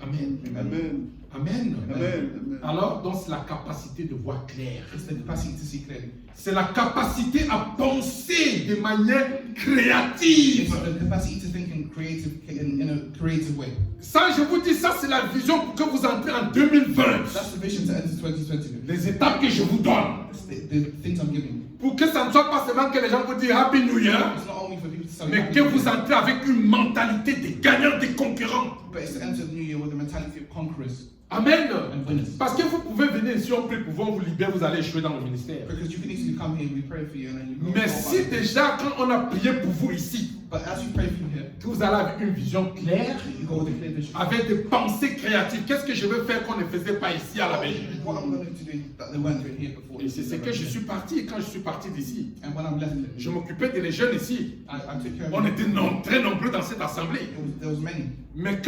Amen.
Amen.
Amen.
Amen.
Alors, donc, c'est la capacité de voir clair.
It's the capacity to see clearly.
C'est la capacité à penser de manière
It's
créative.
the capacity to think in a creative way.
Ça, je vous dis, ça, c'est la vision pour que vous entrez en 2020.
That's the vision to enter 2020.
Les étapes que je vous donne.
It's the things I'm giving you.
Pour que ça ne soit pas seulement que les gens vous disent Happy New Year,
It's not only for people to say
mais que vous entrez avec une mentalité de gagnant, de concurrent.
but it's to enter the new year with the mentality of conquerors
Amen.
and winners.
Parce que vous pouvez venir ici, on prie pour vous, on vous libère, vous allez échouer dans le ministère.
Because you can easily come here, we pray for you, and then you go.
Mais si déjà, quand on a prié pour vous ici,
But as you pray for you here,
que vous allez avec une vision claire,
you go with a clear vision.
avec des pensées créatives, qu'est-ce que je veux faire qu'on ne faisait pas ici à la Belgique?
What I'm going to do that they weren't doing here before.
Et c'est ce que je suis parti, quand je suis parti d'ici.
And when I'm left,
Je m'occupais des jeunes ici.
I took care of
On
it.
était très nombreux dans cette assemblée.
There was many.
Mais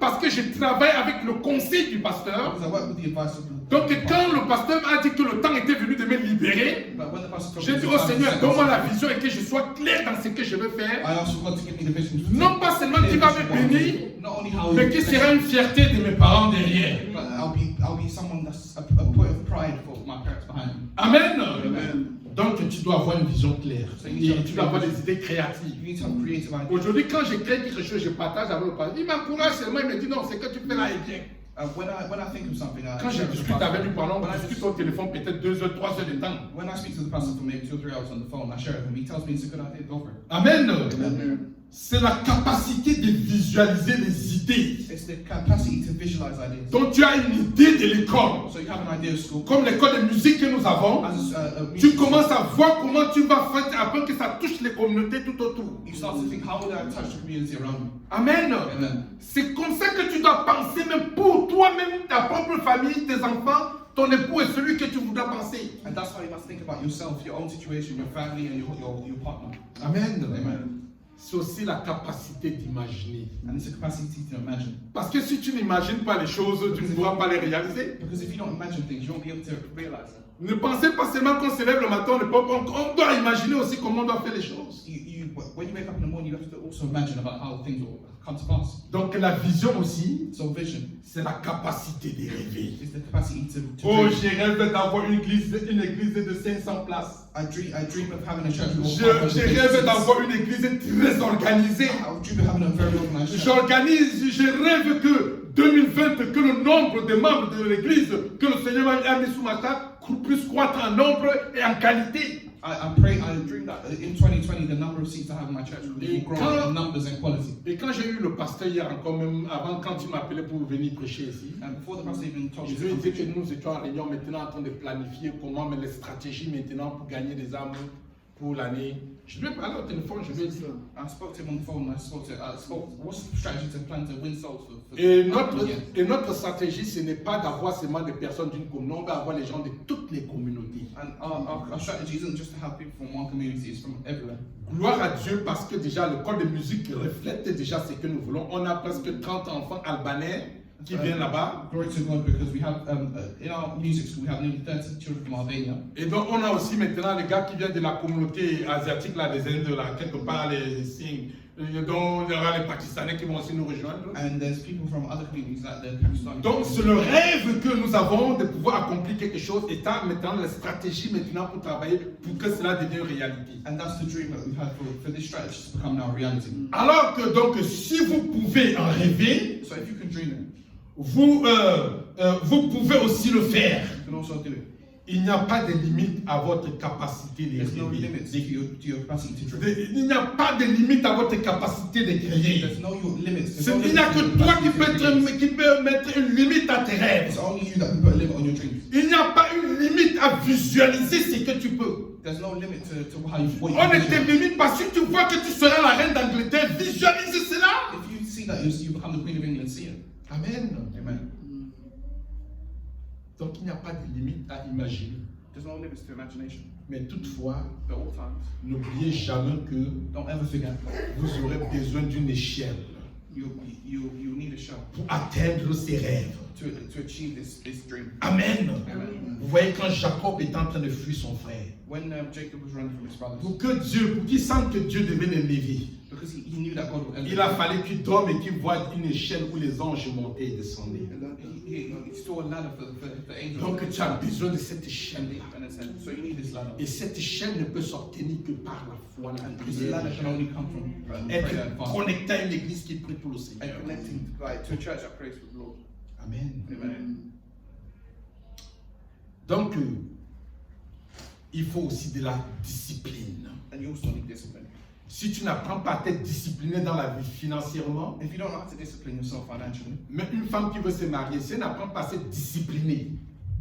parce que je travaille avec le conseil du pasteur,
Because I work with the advice of the
donc quand le pasteur a dit que le temps était venu de me libérer,
But when the pastor told
j'ai
me
dit
to
au
come
Seigneur,
and
donne-moi
say,
la vision et que je sois clair dans ce que je veux faire.
I asked God to give me the vision. to
Non
take
pas seulement qu'il va me bénir,
Not only how
mais qui sera une fierté de mes parents derrière.
but I'll be someone that's a point of pride for my parents behind me.
Amen.
Amen.
Donc tu dois avoir une vision claire. Et tu dois avoir des idées créatives.
You need to have creative ideas.
Aujourd'hui, quand je crée quelque chose, je partage avec le pasteur. Il m'encourage seulement, il me dit non, c'est que tu fais là est bien.
When I think of something, I
Quand je
share it with the
discute avec
pastor.
lui pendant, on
When I
discute
just-
au téléphone peut-être 2 heures, 3 heures de temps.
when I speak to the pastor for maybe 2 or 3 hours on the phone, I share it with him. He tells me it's a good idea, go for it.
Amen.
Amen.
C'est la capacité de visualiser les idées.
It's the capacity to visualize ideas.
Donc tu as une idée de l'école.
So you have an idea of school.
Comme l'école de musique que nous avons,
As a
tu
music
commences à voir comment tu vas faire afin que ça touche les communautés tout autour.
you start to think, how would I touch the community around me?
Amen.
Amen.
C'est comme ça que tu dois penser même pour toi-même, ta propre famille, tes enfants, ton époux et celui que tu voudras penser.
And that's how you must think about yourself, your own situation, your family, and your partner.
Amen.
Amen.
C'est aussi la capacité d'imaginer.
And it's a capacity to imagine.
Parce que si tu n'imagines pas les choses, tu ne pourras pas les réaliser.
Because if you don't imagine things, you won't be able to realize them.
Ne pensez pas seulement qu'on se lève le matin, on doit imaginer aussi comment on doit faire les choses.
When you wake up in the morning, you have to also imagine about how things will come to pass.
Donc la vision aussi,
So vision
c'est la capacité de rêver.
is the capacity to
Oh,
dream.
je rêve d'avoir une église de 500 places.
I dream of having a church with
Je
500
rêve
places.
d'avoir une église très organisée.
I dream of having a very organized church.
Je rêve que 2020, que le nombre de membres de l'église que le Seigneur a mis sous ma table puisse croître en nombre et en qualité.
I dream that in 2020 the number of seats I have in my church will grow in numbers and quality.
Et quand j'ai eu le pasteur hier encore, même avant, quand il m'appelait pour venir prêcher ici,
And before the pastor even told
je
me
lui ai
to
dit
come
que nous étions en réunion maintenant en train de planifier comment mettre les stratégies maintenant pour gagner des âmes pour l'année. Je lui ai parlé au téléphone, je lui ai dit.
I spoke to him on the phone. I spoke. What's the strategy to plan to win souls for
Et
the
notre stratégie, ce n'est pas d'avoir seulement des personnes d'une communauté, on va avoir les gens de toutes les communautés.
And our strategy isn't just to have people from one community; it's from everywhere.
Gloire à Dieu parce que déjà le corps de musique reflète déjà ce que nous voulons. On a presque 30 enfants albanais qui viennent là-bas.
Glory to God, because we have in our music school we have nearly 30 children from Albania.
Et donc on a aussi maintenant les gars qui viennent de la communauté asiatique, là, des Indes, là, quelque part, les Signes. Donc il y aura les Pakistanais qui vont aussi nous rejoindre.
And there's people from other communities like the Pakistani.
Donc c'est le rêve que nous avons de pouvoir accomplir quelque chose et tant maintenant la stratégie maintenant pour travailler pour que cela devienne réalité.
And that's the dream that we've had for this strategy to become now reality.
Alors que donc si vous pouvez en rêver,
So if you can dream it,
vous pouvez aussi le faire.
you can also do it.
Il n'y a pas de limite à votre capacité de
There's no
rêver.
limits to your capacity to dream.
Il n'y a pas de limite à votre capacité de créer.
There's no limits. There's no
Il n'y a
limits to
que
your
toi qui
capacity to create.
peux mettre une limite à tes rêves.
It's only you that can put a limit on your dreams.
Il n'y a pas une limite à visualiser ce que tu peux.
There's no limit to what you
On ne
can
te
do.
limite pas. Si tu vois que tu seras la reine d'Angleterre, visualise cela.
If you see that you become the Queen of England, see it.
Amen.
Amen.
Donc il n'y a pas de limite à imaginer.
There's no limits to imagination.
Mais toutefois,
But all times,
n'oubliez jamais que
don't ever forget
vous aurez besoin d'une échelle
you need a show
pour atteindre ces rêves.
to achieve this dream.
Amen.
Amen.
Vous voyez quand Jacob est en train de fuir son frère,
When Jacob was running from his brothers,
pour qu'il sente que Dieu devait l'élever,
because he knew that God would elevate
il a
him.
fallu qu'il dorme et qu'il voie une échelle où les anges montaient et descendaient.
He saw a ladder for the angels.
Donc tu as besoin de cette échelle.
And it said, so you need this ladder.
Et cette échelle ne peut s'obtenir que par la foi, la
And this
prière.
ladder can only come from prayer
Être
and fasting.
connecté à une église qui prie pour le
And
Seigneur.
connecting like to a church that prays for the Lord.
Amen.
Amen.
Donc, il faut aussi de la discipline.
And you also need discipline.
Si tu n'apprends pas à être discipliné dans la vie financièrement,
If you don't know how to discipline yourself financially,
mais une femme qui veut se marier, si elle n'apprend pas à se discipliner,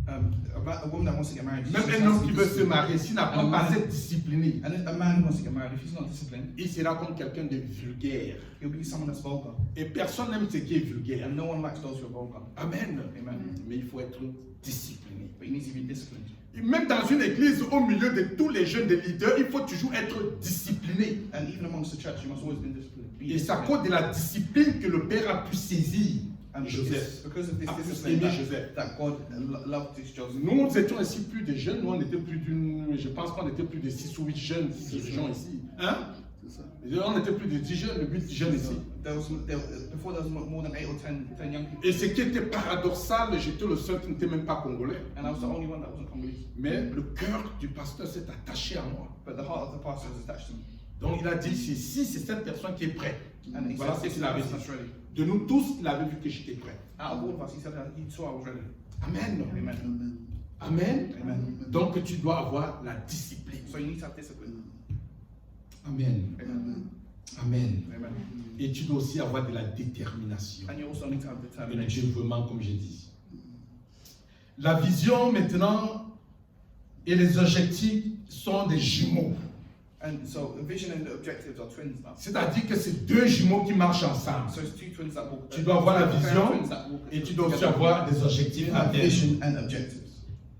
a woman that wants to get married,
même
she
un
has
homme
to
qui
be
veut se
disciplined.
marier, s'il n'apprend pas à se discipliner,
And a man who wants to get married, if he's not disciplined,
il sera comme quelqu'un de vulgaire.
he'll be someone that's vulgar.
Et personne n'aime ce qui est vulgaire.
And no one likes those who are vulgar.
Amen.
Amen.
Mais il faut être discipliné.
But you need to be disciplined.
Et même dans une église, au milieu de tous les jeunes de leaders, il faut toujours être discipliné.
And even amongst the church, you must always be disciplined. Be
Et c'est à
disciplined.
cause de la discipline que le Père a pu saisir
And
Joseph.
it's because of this
A pu
discipline
aimer
that,
Joseph.
that God loved this Joseph.
Nous étions ici plus de jeunes, nous on était plus d'une, je pense qu'on était plus de 6 ou 8 jeunes dirigeants ici. Hein?
C'est ça.
On était plus de 10 jeunes, le 8 jeunes ici.
Before there was more than 8 or 10 young people.
Et ce qui était paradoxal, j'étais le seul qui n'était même pas congolais.
And I was the only one that wasn't Congolese.
Mais le cœur du pasteur s'est attaché à moi.
But the heart of the pastor was attached to me.
Donc il a dit, si c'est cette personne qui est prête,
And he
voilà ce
said,
qu'il avait
"This is
dit.
ready."
De nous tous, il avait vu que j'étais prêt.
Out of all of us, he said that he saw I was ready.
Amen.
Amen.
Amen.
Amen.
Amen.
Donc tu dois avoir la discipline.
So you need to have discipline.
Amen.
Amen.
Amen.
Amen.
Et tu dois aussi avoir de la détermination
And you also need to have
et le
determination.
développement, comme j'ai dit. La vision maintenant et les objectifs sont des jumeaux.
And so the vision and the objectives are twins now.
C'est-à-dire que c'est deux jumeaux qui marchent ensemble.
So it's two twins that walk.
Tu dois avoir la
two
vision
twins that walk
et tu dois aussi
together.
avoir des objectifs
You
à
have
atteindre.
vision and objectives,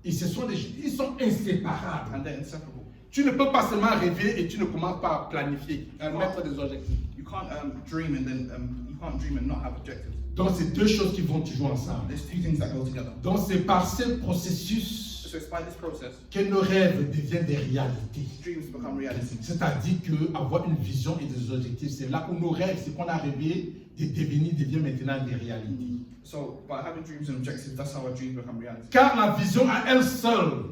Et ils sont inséparables.
and they're inseparable.
Tu ne peux pas seulement rêver et tu ne commences pas à planifier, à mettre des objectifs.
You can't dream and then you can't dream and not have objectives.
Donc c'est deux choses qui vont toujours ensemble.
There's two things that go together.
Donc c'est par ce processus
So it's by this process
que nos rêves deviennent des réalités.
dreams become reality.
C'est-à-dire qu'avoir une vision et des objectifs, c'est là où nos rêves, ce qu'on a rêvé, devient maintenant des réalités.
So by having dreams and objectives, that's how our dreams become reality.
Car la vision à elle seule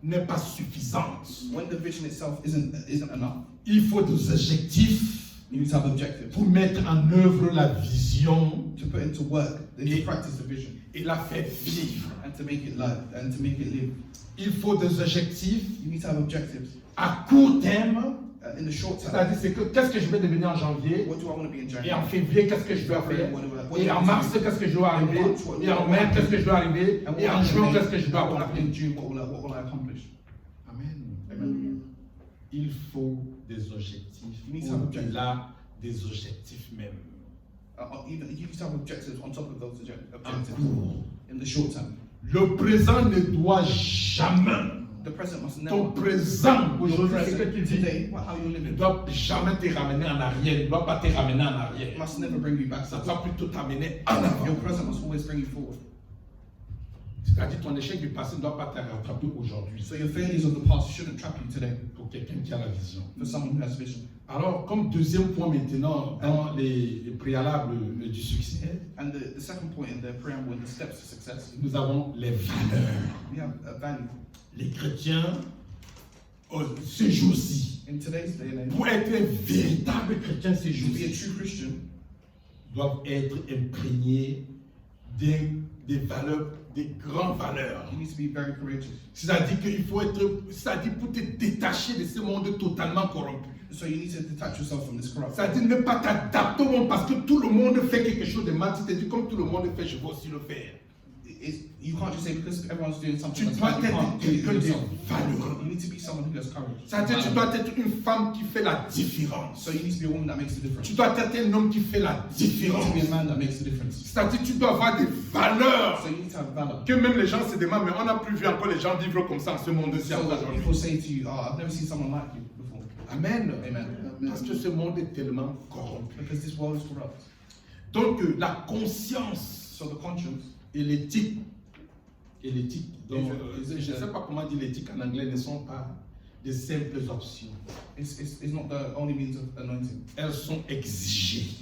n'est pas suffisante.
When the vision itself isn't enough,
Il faut des objectifs
You need to have objectives.
pour mettre en œuvre la vision
To put into work, into
Et-
practice the vision.
et la faire vivre.
And to make it live, and to make it live.
Il faut des objectifs
You need to have objectives.
à court terme,
In the short term,
c'est-à-dire c'est que qu'est-ce que je vais devenir en janvier,
what do I want to be in
et
January?
en février qu'est-ce que je dois faire,
What do
et
I
en
want
mars
to do?
qu'est-ce que je dois arriver, et en mai qu'est-ce que je dois arriver,
And
et en
what
juin
will
qu'est-ce que je dois
happen
accomplir.
in June? What will I accomplish?
Amen.
Amen.
Il faut des objectifs
You need to have objectives.
au-delà des objectifs même.
Even you need to have objectives on top of those
En
objectives
cours.
in the short term.
Le présent ne doit jamais,
The present must
ton
never.
présent
Your
aujourd'hui, ce que
present
tu vis,
today, how you
ne
living,
doit jamais te ramener en arrière, ne doit pas te ramener en arrière.
must never bring you
Ça
backwards.
doit plutôt t'amener en avant.
Your present must always bring you forward.
C'est-à-dire ton échec du passé ne doit pas te rattraper aujourd'hui.
So your failures of the past shouldn't trap you today.
Pour quelqu'un qui a la vision.
For someone who has vision.
Alors, comme deuxième point maintenant, dans les préalables du succès,
And the second point in the preamble, in the steps to success,
nous avons les valeurs.
we have a value.
Les chrétiens, ce jour-ci,
In today's day and age,
pour être un véritable chrétien ce
to be a
jour-ci,
true Christian,
doivent être imprégnés des valeurs, des grandes valeurs.
you need to be very courageous.
C'est-à-dire qu'il faut être, c'est-à-dire pour te détacher de ce monde totalement corrompu.
So you need to detach yourself from this corrupt.
C'est-à-dire ne pas t'adapter au monde parce que tout le monde fait quelque chose de mal. Tu te dis comme tout le monde fait, je vais aussi le faire.
You can't just say because everyone's doing something
Tu
that's
dois
bad, you
être
can't do it
quelqu'un de
yourself.
valeureux.
You need to be someone who has courage.
C'est-à-dire tu dois être une femme qui fait la différence.
So you need to be a woman that makes a difference.
Tu dois être un homme qui fait la
You need
différence.
to be a man that makes a difference.
C'est-à-dire tu dois avoir des valeurs.
So you need to have valor.
Que même les gens se demandent, mais on n'a plus vu encore les gens vivre comme ça en ce monde-ci
So
encore
that
aujourd'hui.
people say to you, oh, I've never seen someone like you before.
Amen.
Amen.
Parce que ce monde est tellement corrompu.
Because this world is corrupt.
Donc la conscience
So the conscience
et l'éthique, donc,
Is it-
je ne sais pas comment dire l'éthique en anglais, ne sont pas des simples options.
is not the only means of anointing.
Elles sont exigées.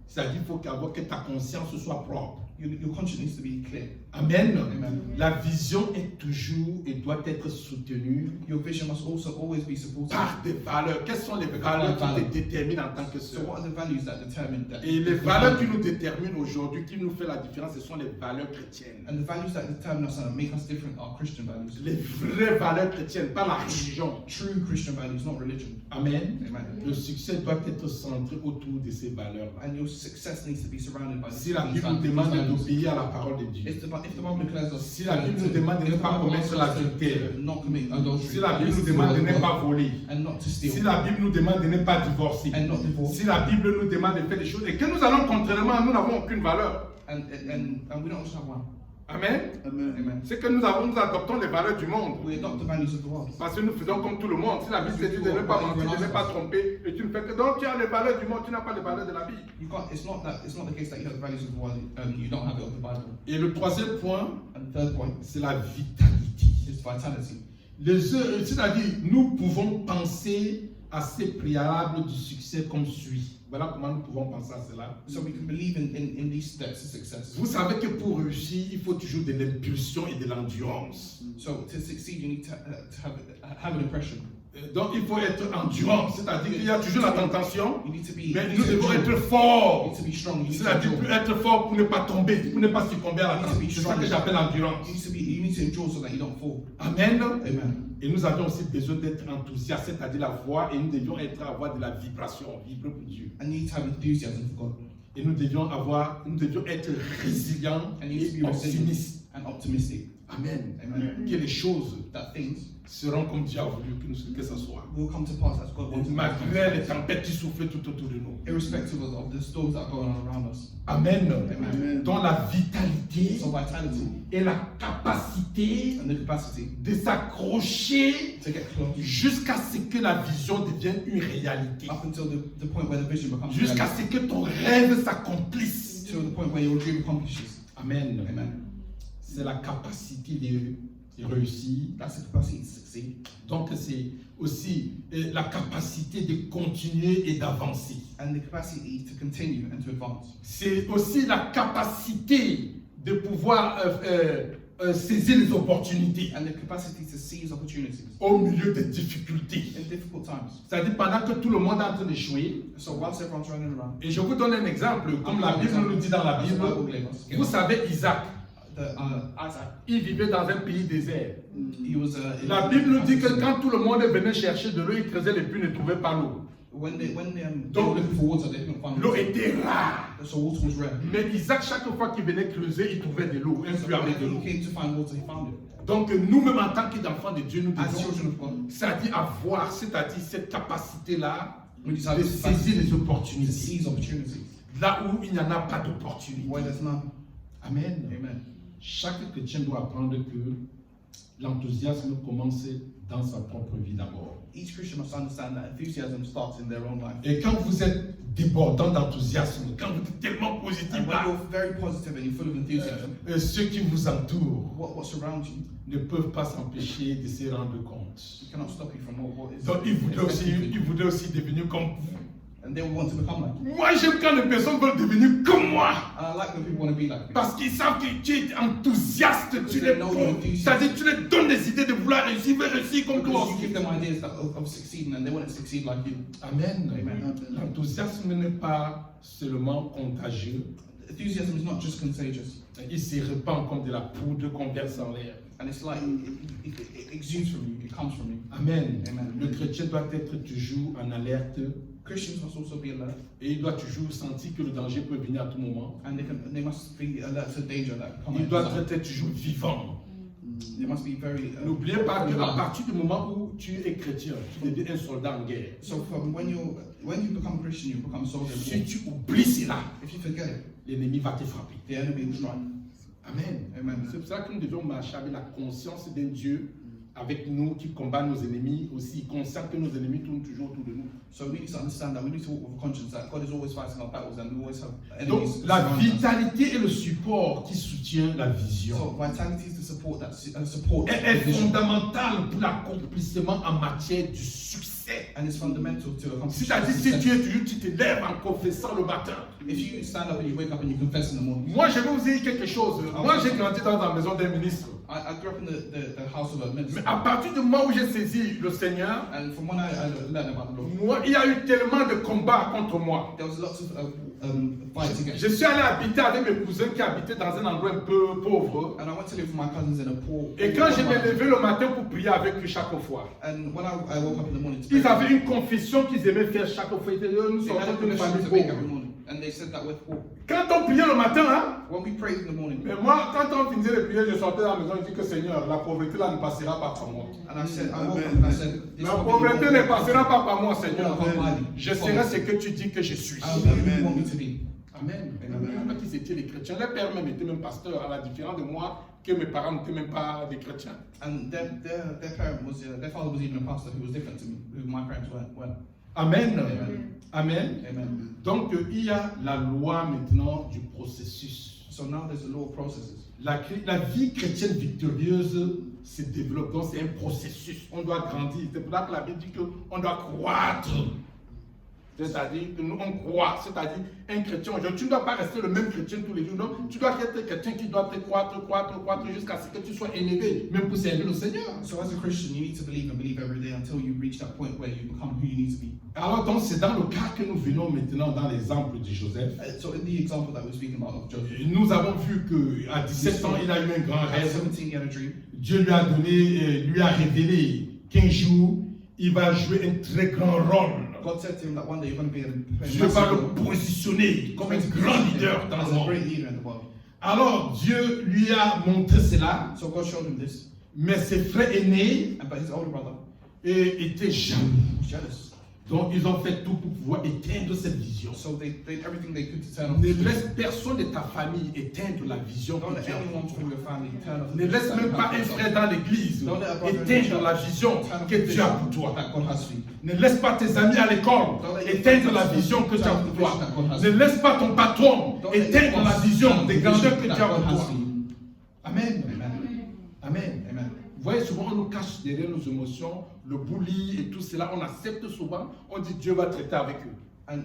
C'est-à-dire qu'il faut que ta conscience soit propre.
Your conscience needs to be clear.
Amen.
Amen.
La vision est toujours et doit être soutenue
Your vision must also always be supported.
par des valeurs. Quelles sont les valeurs qui te déterminent en tant que
So
sœur?
what are the values that determine that?
Et les valeurs qui nous déterminent aujourd'hui, qui nous fait la différence, ce sont les valeurs chrétiennes.
And the values that determine us and make us different are Christian values.
Les vraies valeurs chrétiennes, pas la religion.
True Christian values, not religion.
Amen.
Amen.
Le succès doit être centré autour de ces valeurs-là.
And your success needs to be surrounded by
Si la
these
Bible nous
values.
demande d'obéir à la parole de Dieu,
If the Bible declares us
si la Bible nous demande de ne pas commettre l'adultère,
not commit adultery,
si la Bible nous demande de ne pas voler,
and not to
si
steal,
la Bible nous demande de ne pas divorcer,
and not divorce,
si la Bible nous demande de faire des choses et que nous allons contrairement, nous n'avons aucune valeur.
and we don't just have one.
Amen.
Amen.
Amen.
C'est que nous adoptons les valeurs du monde.
We adopt the values of the world.
Parce que nous faisons comme tout le monde. Si la Bible te dit de ne pas mentir, de ne pas tromper, et tu ne fais que donc tu as les valeurs du monde, tu n'as pas les valeurs de la Bible.
You can't. It's not the case that you have the values of the world. You don't have it of the Bible.
Et le troisième point,
And the third point
c'est la vitalité.
is vitality.
C'est-à-dire, nous pouvons penser à ces préalables du succès comme suit. Voilà comment nous pouvons penser à cela.
So we can believe in these steps to success.
Vous savez que pour réussir, il faut toujours de l'impulsion et de l'endurance.
So to succeed, you need to have an impression.
Donc il faut être endurant, c'est-à-dire qu'il y a toujours la tentation,
You need to be.
mais
you
nous
need to
devons
endure.
être
You
forts.
need to be strong. You need to
C'est-à-dire
endure.
être fort pour ne pas tomber, pour ne pas succomber à la tentation. C'est ça que j'appelle l'endurance.
You need to endure so that you don't fall.
Amen.
Amen.
Et nous avions aussi besoin d'être enthousiastes, c'est-à-dire la voix, et nous devions avoir de la vibration, vibrer pour Dieu.
And you need to have enthusiasm for God.
Et nous devions être résilients
And you need to
et
be resilient
optimistes.
and optimistic.
Amen.
Amen.
Que les choses
That things
seront comme Dieu a voulu que ce soit.
will come to pass as God wants.
Malgré les tempêtes qui soufflent tout autour de nous.
Irrespective of the storms that are going on around us.
Amen.
Amen.
Dans la vitalité
So vitality
et la capacité
and the capacity
de s'accrocher
to get close
jusqu'à ce que la vision devienne une réalité.
up until the point where the vision becomes
Jusqu'à
reality.
ce que ton rêve s'accomplisse.
To the point where your dream accomplishes.
Amen.
Amen.
C'est la capacité de réussir.
That's the capacity to succeed.
Donc c'est aussi la capacité de continuer et d'avancer.
And the capacity to continue and to advance.
C'est aussi la capacité de pouvoir saisir les opportunités
and the capacity to seize opportunities
au milieu des difficultés.
in difficult times.
C'est-à-dire pendant que tout le monde est en train d'échouer.
So whilst everyone's running around,
Et je vous donne un exemple, comme la Bible nous dit dans la
as the
Bible.
Bible gave us.
Vous savez, Isaac,
Isaac,
il vivait dans un pays désert.
he was.
La Bible nous dit que quand tout le monde venait chercher de l'eau, il creusait les puits, ne trouvait pas l'eau.
when they were
Donc,
looking for water, they couldn't find
L'eau
water.
était rare.
So water was rare.
Mais Isaac, chaque fois qu'il venait creuser, il trouvait de l'eau, un
So
puits avec de
when
l'eau.
he came to find water, he found it.
Donc nous-mêmes en tant qu'enfants de Dieu, nous
As
devons,
children of God,
c'est-à-dire avoir, c'est-à-dire cette capacité-là
we
de
decided
saisir les
to
opportunités.
seize opportunities
Là où il n'y en a pas d'opportunité.
where there's none.
Amen.
Amen.
Chaque chrétien doit apprendre que l'enthousiasme commence dans sa propre vie d'abord.
Each Christian must understand that enthusiasm starts in their own life.
Et quand vous êtes débordant d'enthousiasme, quand vous êtes tellement positif,
And when
là,
you're very positive and you're full of enthusiasm,
ceux qui vous entourent
what surrounds you,
ne peuvent pas s'empêcher de se rendre compte.
it cannot stop you from what is.
Donc ils voudraient
expected.
aussi devenir comme vous.
And they will want to become like you.
Moi j'aime quand les personnes veulent devenir comme moi.
And I like when people want to be like me.
Parce qu'ils savent que tu es enthousiaste, tu les
know you're enthusiastic.
c'est-à-dire tu les donnes des idées de vouloir réussir comme toi.
Because you give them ideas of succeeding and they want to succeed like you.
Amen.
Amen.
L'enthousiasme n'est pas seulement contagieux,
Enthusiasm is not just contagious.
il se répand comme de la poudre qu'on verse en l'air.
And it's like it exudes from you, it comes from you.
Amen.
Amen.
Le chrétien doit être toujours en alerte
Christians must also be alert,
et il doit toujours sentir que le danger peut venir à tout moment.
and they must be alert to danger that come
Il
at
doit
them.
être toujours vivant.
They must be very.
N'oubliez pas qu'à
alive.
partir du moment où tu es chrétien, tu deviens un soldat en guerre.
So from when you become a Christian, you become a soldier. of
Si
war.
tu oublies cela,
If you forget it,
l'ennemi va te frapper.
the enemy will strike.
Amen.
Amen.
C'est pour ça que nous devons marcher avec la conscience d'un Dieu avec nous qui combat nos ennemis, aussi conscient que nos ennemis tournent toujours autour de nous.
So we need to understand that we need to walk with conscience that God is always fighting our battles and we always have
Donc
enemies.
la
surround us.
vitalité et le support qui soutient la vision
So vitality is the support that support
est
the vision,
fondamental pour l'accomplissement en matière du succès.
and it's fundamental to accomplish.
C'est-à-dire si
success.
tu es toujours, tu te lèves en confessant le matin.
If you stand up and you wake up and you confess in the morning.
Moi je vais vous dire quelque chose. Moi j'ai grandi dans la maison d'un ministre.
I grew up in the house of a
Mais
minister,
à partir du moment où j'ai saisi le Seigneur,
and from when I learned about the Lord,
moi, il y a eu tellement de combats contre moi.
there was lots of fights against.
Je suis allé habiter avec mes cousins qui habitaient dans un endroit un peu pauvre.
And I went to live with my cousins in a poor.
Et quand je me levais le matin pour prier avec eux chaque fois,
And when I woke up in the morning to
ils
pray,
avaient une confession qu'ils aimaient faire chaque fois. Ils disaient, nous
they had a
sommes une
confession
famille
to make every
pauvre.
morning, and they said that we're poor.
Quand on priait le matin, hein,
When we prayed in the morning,
mais moi, quand on finissait de prier, je sortais de la maison et je dis que Seigneur, la pauvreté là ne passera pas par moi.
and I woke up and I said, this
La
will be
pauvreté
your
ne
fault.
passera pas par moi, Seigneur.
Amen.
Je serai ce que tu dis que je suis.
I'll be who you want me to be.
Amen. Même qu'ils étaient les chrétiens. Les pères même étaient même pasteurs, à la différence de moi, que mes parents n'étaient même pas des chrétiens.
And their parent was their father was even a pastor who was different to me, who my parents weren't.
Amen.
Amen.
Amen.
Amen.
Donc, il y a la loi maintenant du processus.
So now there's a law of processes.
La vie chrétienne victorieuse se développe, donc c'est un processus. On doit grandir. C'est pour ça que la Bible dit qu'on doit croître. C'est-à-dire que nous, on croit. C'est-à-dire, un chrétien, aujourd'hui, tu ne dois pas rester le même chrétien tous les jours. Non, tu dois être quelqu'un qui doit te croître jusqu'à ce que tu sois élevé, même pour servir le Seigneur.
So as a Christian, you need to believe and believe every day until you reach that point where you become who you need to be.
Alors, donc, c'est dans le cas que nous venons maintenant dans l'exemple de Joseph.
So in the example that we're speaking about of Joseph,
Nous avons vu qu'à 17 ans, il a eu un grand
at
rêve.
17 he had a dream.
Dieu lui a donné, lui a révélé qu'un jour, il va jouer un très grand rôle.
God said to him that one day you're going to be a
Dieu va le positionner comme un grand leader dans
as
le
a
monde.
great leader in the world.
Alors Dieu lui a montré cela,
So God showed him this,
mais ses frères aînés
but his older brother
étaient jaloux.
was jealous.
Donc ils ont fait tout pour pouvoir éteindre cette vision.
So they did everything they could to turn off.
Ne laisse personne de ta famille éteindre la vision
Don't
que
let
tu as.
anyone from your family turn off.
Ne laisse même pas un frère dans l'église éteindre la vision que tu as pour toi.
That God has for you.
Ne laisse pas tes amis à l'école éteindre la vision que tu as pour toi. Ne laisse pas ton patron éteindre la vision des grandeurs que tu as pour toi. Amen. Amen.
Amen.
Vous voyez, souvent on nous cache derrière nos émotions, le bully et tout cela, on accepte souvent, on dit Dieu va traiter avec eux.
And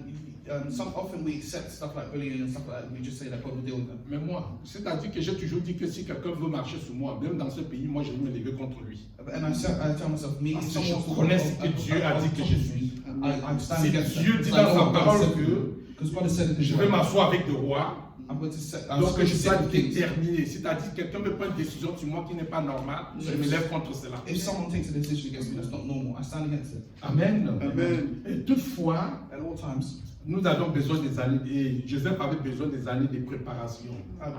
often we accept stuff like bullying and stuff like that, and we just say that God will deal with them.
Mais moi, c'est-à-dire que j'ai toujours dit que si quelqu'un veut marcher sur moi, même dans ce pays, moi je vais me lever contre lui.
And I tell myself, me,
Parce
if
que je
someone
connais ce que Dieu a dit que je suis.
I stand
Si
against
Dieu
them.
dit
Because I
dans
know
sa
what God
parole
said.
que
Because God has said in His
je vais
word,
m'asseoir avec des rois,
I'm going to sit
donc je
sit
dois
with kings.
déterminer. C'est-à-dire que quelqu'un me prend une décision sur moi qui n'est pas normale, je me lève contre cela.
If someone takes a decision against me that's not normal, I stand against it.
Amen.
Amen.
Et toutefois,
At all times,
nous avons besoin des années, et Joseph avait besoin des années de préparation.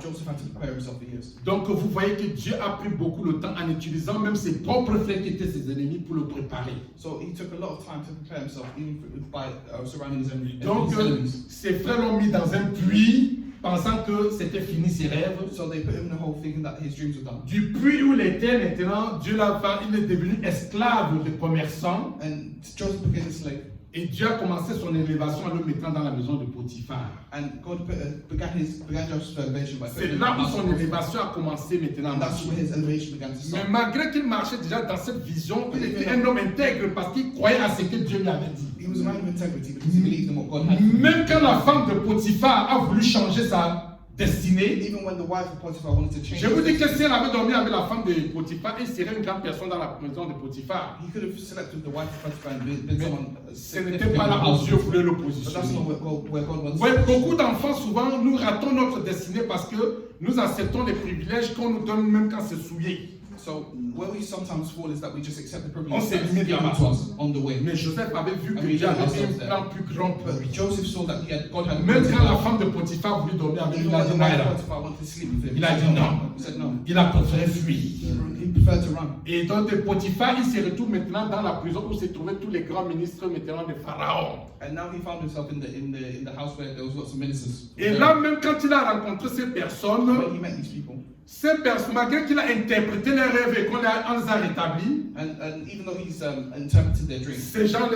Joseph had to prepare himself for years.
Donc vous voyez que Dieu a pris beaucoup de temps en utilisant même ses propres frères qui étaient ses ennemis pour le préparer.
So he took a lot of time to prepare himself, even by surrounding his
Donc
enemies.
ses frères l'ont mis dans un puits, pensant que c'était fini ses rêves.
So they put him in the hole thinking that his dreams were done.
Du puits où il était maintenant, Dieu l'a fait, il est devenu esclave de commerçants.
And Joseph became a slave.
Et Dieu a commencé son élévation en le mettant dans la maison de Potiphar.
And God began Joseph's elevation by
C'est
putting him
là
in the
où
house
son
of Potiphar.
élévation a commencé maintenant à
And that's
marcher.
where his elevation began to
Mais
start.
malgré qu'il marchait déjà dans cette vision, il était un homme intègre parce qu'il croyait à ce que Dieu lui avait dit.
He was a man of integrity because he believed in what God had. for him.
Même quand la femme de Potiphar a voulu changer sa destinée,
Even when the wife of Potiphar wanted to change,
je vous dis que si elle avait dormi avec la femme de Potiphar, elle serait une grande personne dans la maison de Potiphar.
he could have selected the wife of Potiphar and been someone
Ce n'était
significant
pas
in the
là où
house.
Dieu voulait le
But that's not
positionner.
where God wants.
Ouais, beaucoup d'enfants, souvent, nous ratons notre destinée parce que nous acceptons les privilèges qu'on nous donne même quand c'est souillé.
So where we sometimes fall is that we just accept the
On
privilege
s'est
that's
mis
given
là-bas.
to us on the way.
Mais Joseph avait vu que
And we
Dieu
didn't
avait
ourselves
un
there.
plan plus grand pour
But
lui.
Joseph saw that God had a
Même
plan.
quand la femme de Potiphar voulait dormir avec lui,
Even
il a
when
dit
the
non.
wife of Potiphar wanted to sleep with him,
Il a dit non.
He said no.
Il a préféré fuir.
He preferred to run.
Et donc de Potiphar, il se retrouve maintenant dans la prison où se trouvaient tous les grands ministres maintenant de Pharaon.
And now he found himself in the house where there was lots of ministers.
Et là, même quand il a rencontré ces personnes,
when he met these people,
malgré qu'il a interprété les rêves et qu'on les a rétablis,
and even though he's interpreted their dreams,
ces gens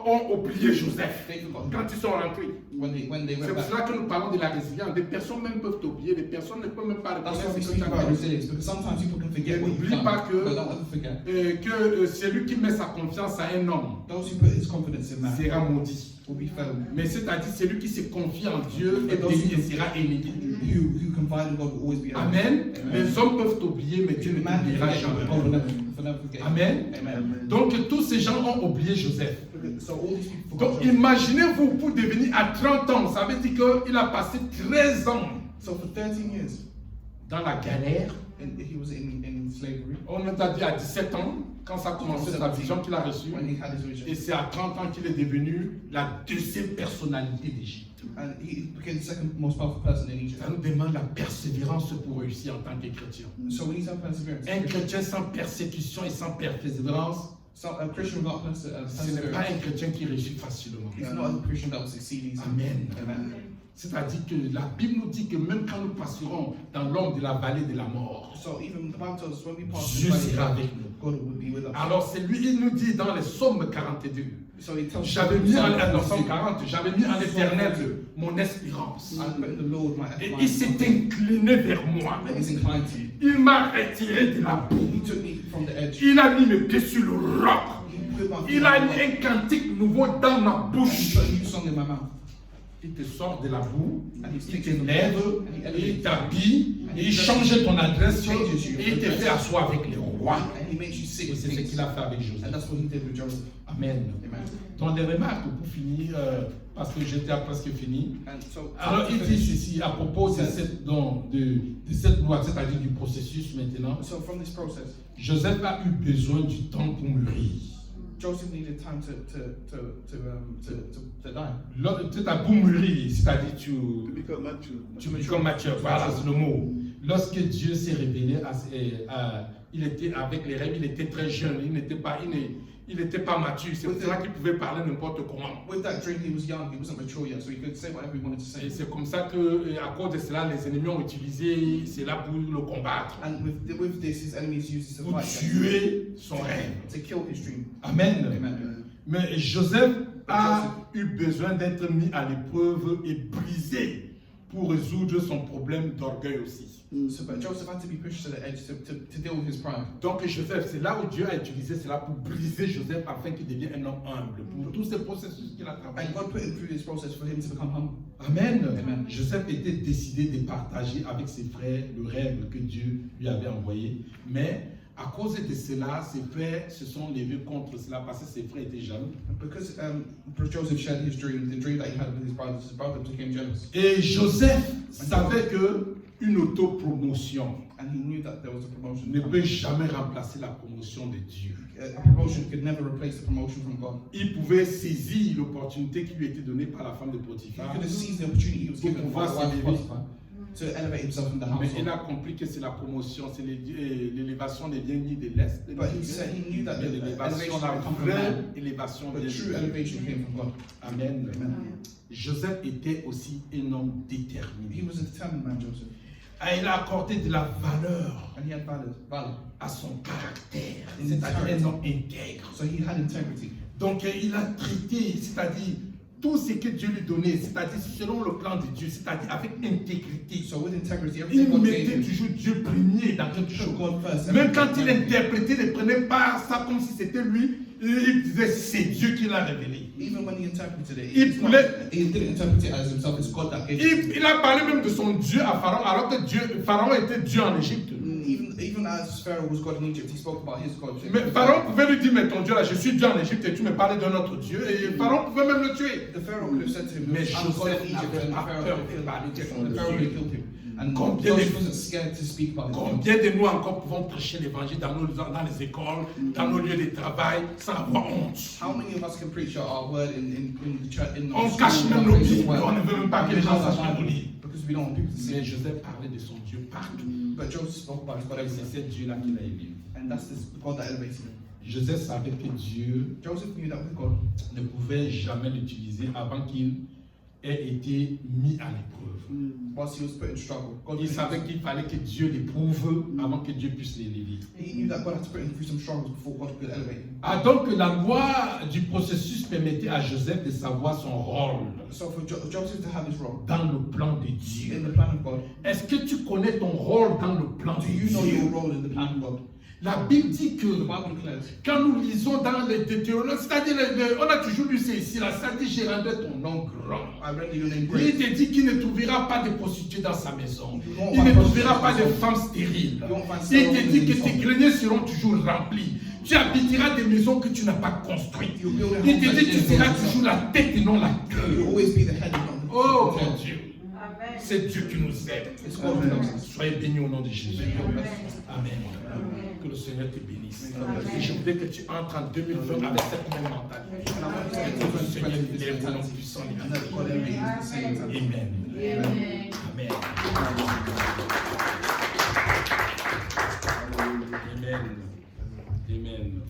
ont oublié Joseph
they forgot
quand ils sont rentrés.
when they
C'est
went
pour
back.
cela que nous parlons de la résilience. Des personnes même peuvent t'oublier, des personnes ne peuvent même pas
That's why
reconnaître
we
ce que
speak
tu as
about
fait.
resilience, because sometimes people can forget what you've
N'oublie
done,
pas que-
but don't ever forget.
Que celui qui met sa confiance à un homme
Those who put his confidence in man
sera maudit.
will be found.
Mais c'est-à-dire celui qui se confie en Dieu et béni et sera ennemi.
Who confide in God will always be
Amen. Les hommes peuvent t'oublier, mais Dieu ne
Man can
t'oubliera
forget, but God will
jamais.
never forget.
Amen.
Amen.
Donc tous ces gens ont oublié Joseph.
So all these people
Donc
forgot Joseph.
imaginez-vous pour devenir à 30 ans, ça veut dire qu'il a passé 13 ans
So for 13 years,
dans la galère.
he was in slavery.
On a dit à 17 ans, quand ça a commencé sa vision qu'il a reçue.
When he had his vision.
Et c'est à 30 ans qu'il est devenu la deuxième personnalité d'Égypte.
And he became the second most powerful person in Egypt.
Ça nous demande la persévérance pour réussir en tant que chrétien.
So we need to have perseverance.
Un chrétien sans persécution et sans persévérance,
So a Christian without
ce n'est pas
perseverance
un chrétien qui réussit facilement.
is not a Christian that will succeed easily.
Amen.
Amen.
C'est-à-dire que la Bible nous dit que même quand nous passerons dans l'ombre de la vallée de la mort,
So even the Bible tells us when we pass
Dieu
the
sera
valley,
avec nous.
God will be with us.
Alors c'est lui, il nous dit dans les Psaumes 42,
So he tells
j'avais mis en
us,
Psaume 40, j'avais mis en éternel mon espérance.
I put in the Lord my
Et il s'est incliné vers moi.
and he's inclined to you.
Il m'a retiré de la boue.
He took me from the edge.
Il a mis mes pieds sur le roc.
He put my feet
Il a
on
mis
the rock.
un cantique nouveau dans ma
And he
bouche.
put a new song in my mouth.
Il te sort de la boue,
And he
il
takes
te
you from the
lève,
edge,
et il t'habille, et il change ton adresse, et il te fait asseoir avec les rois.
and he makes you sit
Et
with
c'est ce
kings.
qu'il a fait avec
And
Joseph.
that's what he did with Joseph.
Amen.
Amen.
Donc les remarques pour finir, parce que j'étais presque fini.
And so
Alors il dit ceci à propos de cette, de cette loi, c'est-à-dire du processus maintenant.
So from this process,
Joseph a eu besoin du temps pour mûrir.
Joseph needed time to die.
Tu as pour mûrir, c'est-à-dire tu
become mature.
become mature. Voilà, c'est le mot. Lorsque Dieu s'est révélé, il était avec les rêves, il était très jeune, il n'était pas mature. C'est pour cela qu'il pouvait parler n'importe comment.
With that dream, he was young, he wasn't mature yet, so he could say whatever he wanted to say.
Et c'est comme ça que, à cause de cela, les ennemis ont utilisé cela pour le combattre,
And with this, his enemies used this to
pour
fight him,
tuer son rêve.
to kill his dream.
Amen.
Amen.
Mais Joseph a eu besoin d'être mis à l'épreuve et brisé pour résoudre son problème d'orgueil aussi.
So, but Joseph had to be pushed to the edge to deal with his pride.
Donc Joseph, c'est là où Dieu a utilisé cela pour briser Joseph afin qu'il devienne un homme humble. Pour tous ces processus qu'il a travaillé.
And God put him through this process for him to become humble.
Amen.
Amen.
Joseph était décidé de partager avec ses frères le rêve que Dieu lui avait envoyé. Mais à cause de cela, ses frères se sont levés contre cela parce que ses frères étaient jaloux.
Because Joseph shared his dream, the dream that he had with his brothers became jealous.
Et Joseph savait que une autopromotion
And he knew that there was a promotion.
ne peut jamais remplacer la promotion de Dieu.
A promotion could never replace the promotion from God.
Il pouvait saisir l'opportunité qui lui était donnée par la femme de
He
Potiphar.
could have seized the opportunity he was given by
pouvoir
the wife of
s'élever.
Potiphar to elevate himself in the
Mais il
household.
a compris que c'est la promotion, c'est l'élévation ne vient ni de l'Est,
But he knew that
mais
the
l'élévation,
elevation
la
would come from
vraie
man.
élévation
But
vient
true
de Dieu.
elevation came from God.
Amen.
Amen.
Joseph était aussi un homme
He
déterminé.
was a determined man, Joseph.
Et il a accordé de la valeur
And he had valor.
à son caractère,
In
c'est-à-dire un
character.
homme intègre.
So he had integrity.
Donc il a traité, c'est-à-dire tout ce que Dieu lui donnait, c'est-à-dire selon le plan de Dieu, c'est-à-dire avec intégrité.
So with integrity,
Il
everything God gave
mettait
him,
toujours Dieu premier dans quelque
put
chose.
God first.
Même quand il interprétait, il ne prenait pas ça comme si c'était lui, il disait c'est Dieu qui l'a révélé.
Even when he interpreted it,
Il
he didn't interpret it as himself, it's God that gave it.
Il a parlé même de son Dieu à Pharaon, alors que Pharaon était Dieu en Égypte.
Even as Pharaoh was God in Egypt, he spoke about his God.
Mais Pharaon pouvait lui dire, mais ton Dieu là, je suis Dieu en Égypte et tu me parlais d'un autre Dieu. Et Pharaon pouvait même le tuer.
The Pharaoh could have said to him,
Mais
I'm God
Joseph
in Egypt,
n'avait
and the
pas
Pharaoh
peur
would
de
kill
parler de
him.
son
The Pharaoh would
Dieu.
have killed him. And
Combien
Joseph
de-
wasn't scared to speak about his God.
Combien de nous encore pouvons prêcher l'évangile dans les écoles, dans nos lieux de travail, sans avoir honte?
How many of us can preach our word in the church? In
On
the
cache
school,
même
in
nos
places
Bibles,
where-
on ne veut même pas que les gens
Because
sachent nous lire.
we don't want people to see
Mais
it.
Joseph parlait de son Dieu partout.
But Joseph spoke about his God
Et c'est
everywhere.
ce Dieu-là qui l'a élevé.
And that's the God that elevates him.
Joseph savait que Dieu
Joseph knew that with God,
ne pouvait jamais l'utiliser avant qu'il ait été mis à l'épreuve.
whilst he was put in struggle, God
Il savait qu'il fallait que Dieu l'éprouve avant que Dieu puisse l'élever.
he knew that God had to put him through some struggles before God could elevate him.
Ah, donc la loi du processus permettait à Joseph de savoir son rôle
So for Joseph to have his role
dans le plan de
in
Dieu.
the plan of God,
Est-ce que tu connais ton rôle dans le plan
do
de
you know your
Dieu?
role in the plan of God?
La Bible dit que
The Bible declares,
quand nous lisons dans les Deutéronomes, c'est-à-dire on a toujours lu ça ici, là, ça dit j'ai rendu ton nom grand.
I render your name
Il
great.
te dit qu'il ne trouvera pas de prostituées dans sa maison.
You won't
Il ne
find
trouvera pas de
prostitutes.
femmes stériles.
You won't find
Il
sterile
te dit
women
que
in
tes
his home.
greniers seront toujours remplis. Tu habiteras des maisons que tu n'as pas construites.
You build a
Il
home
te
that
dit
you
que tu
didn't
seras
build
toujours la tête et non la
yourself.
queue.
You'll always be the head and not the
Oh
tail.
mon Dieu, c'est Dieu qui nous aime.
It's God who loves us.
Soyez bénis au nom de Jésus.
Amen.
Amen. Que le Seigneur te bénisse. Et je voudrais que tu entres en 2020 avec cette même mentalité. Que le Seigneur t'élève au nom puissant de
And that God elevates you at the same time.
Amen.
Amen.
Amen. Amen. Amen.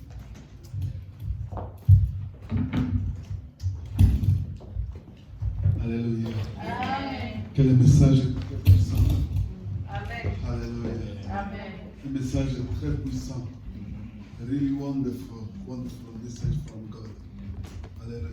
Alléluia.
Amen.
Quel message très puissant.
Amen.
Alléluia.
Amen.
Un message très puissant. Really wonderful, wonderful message from God. Alléluia.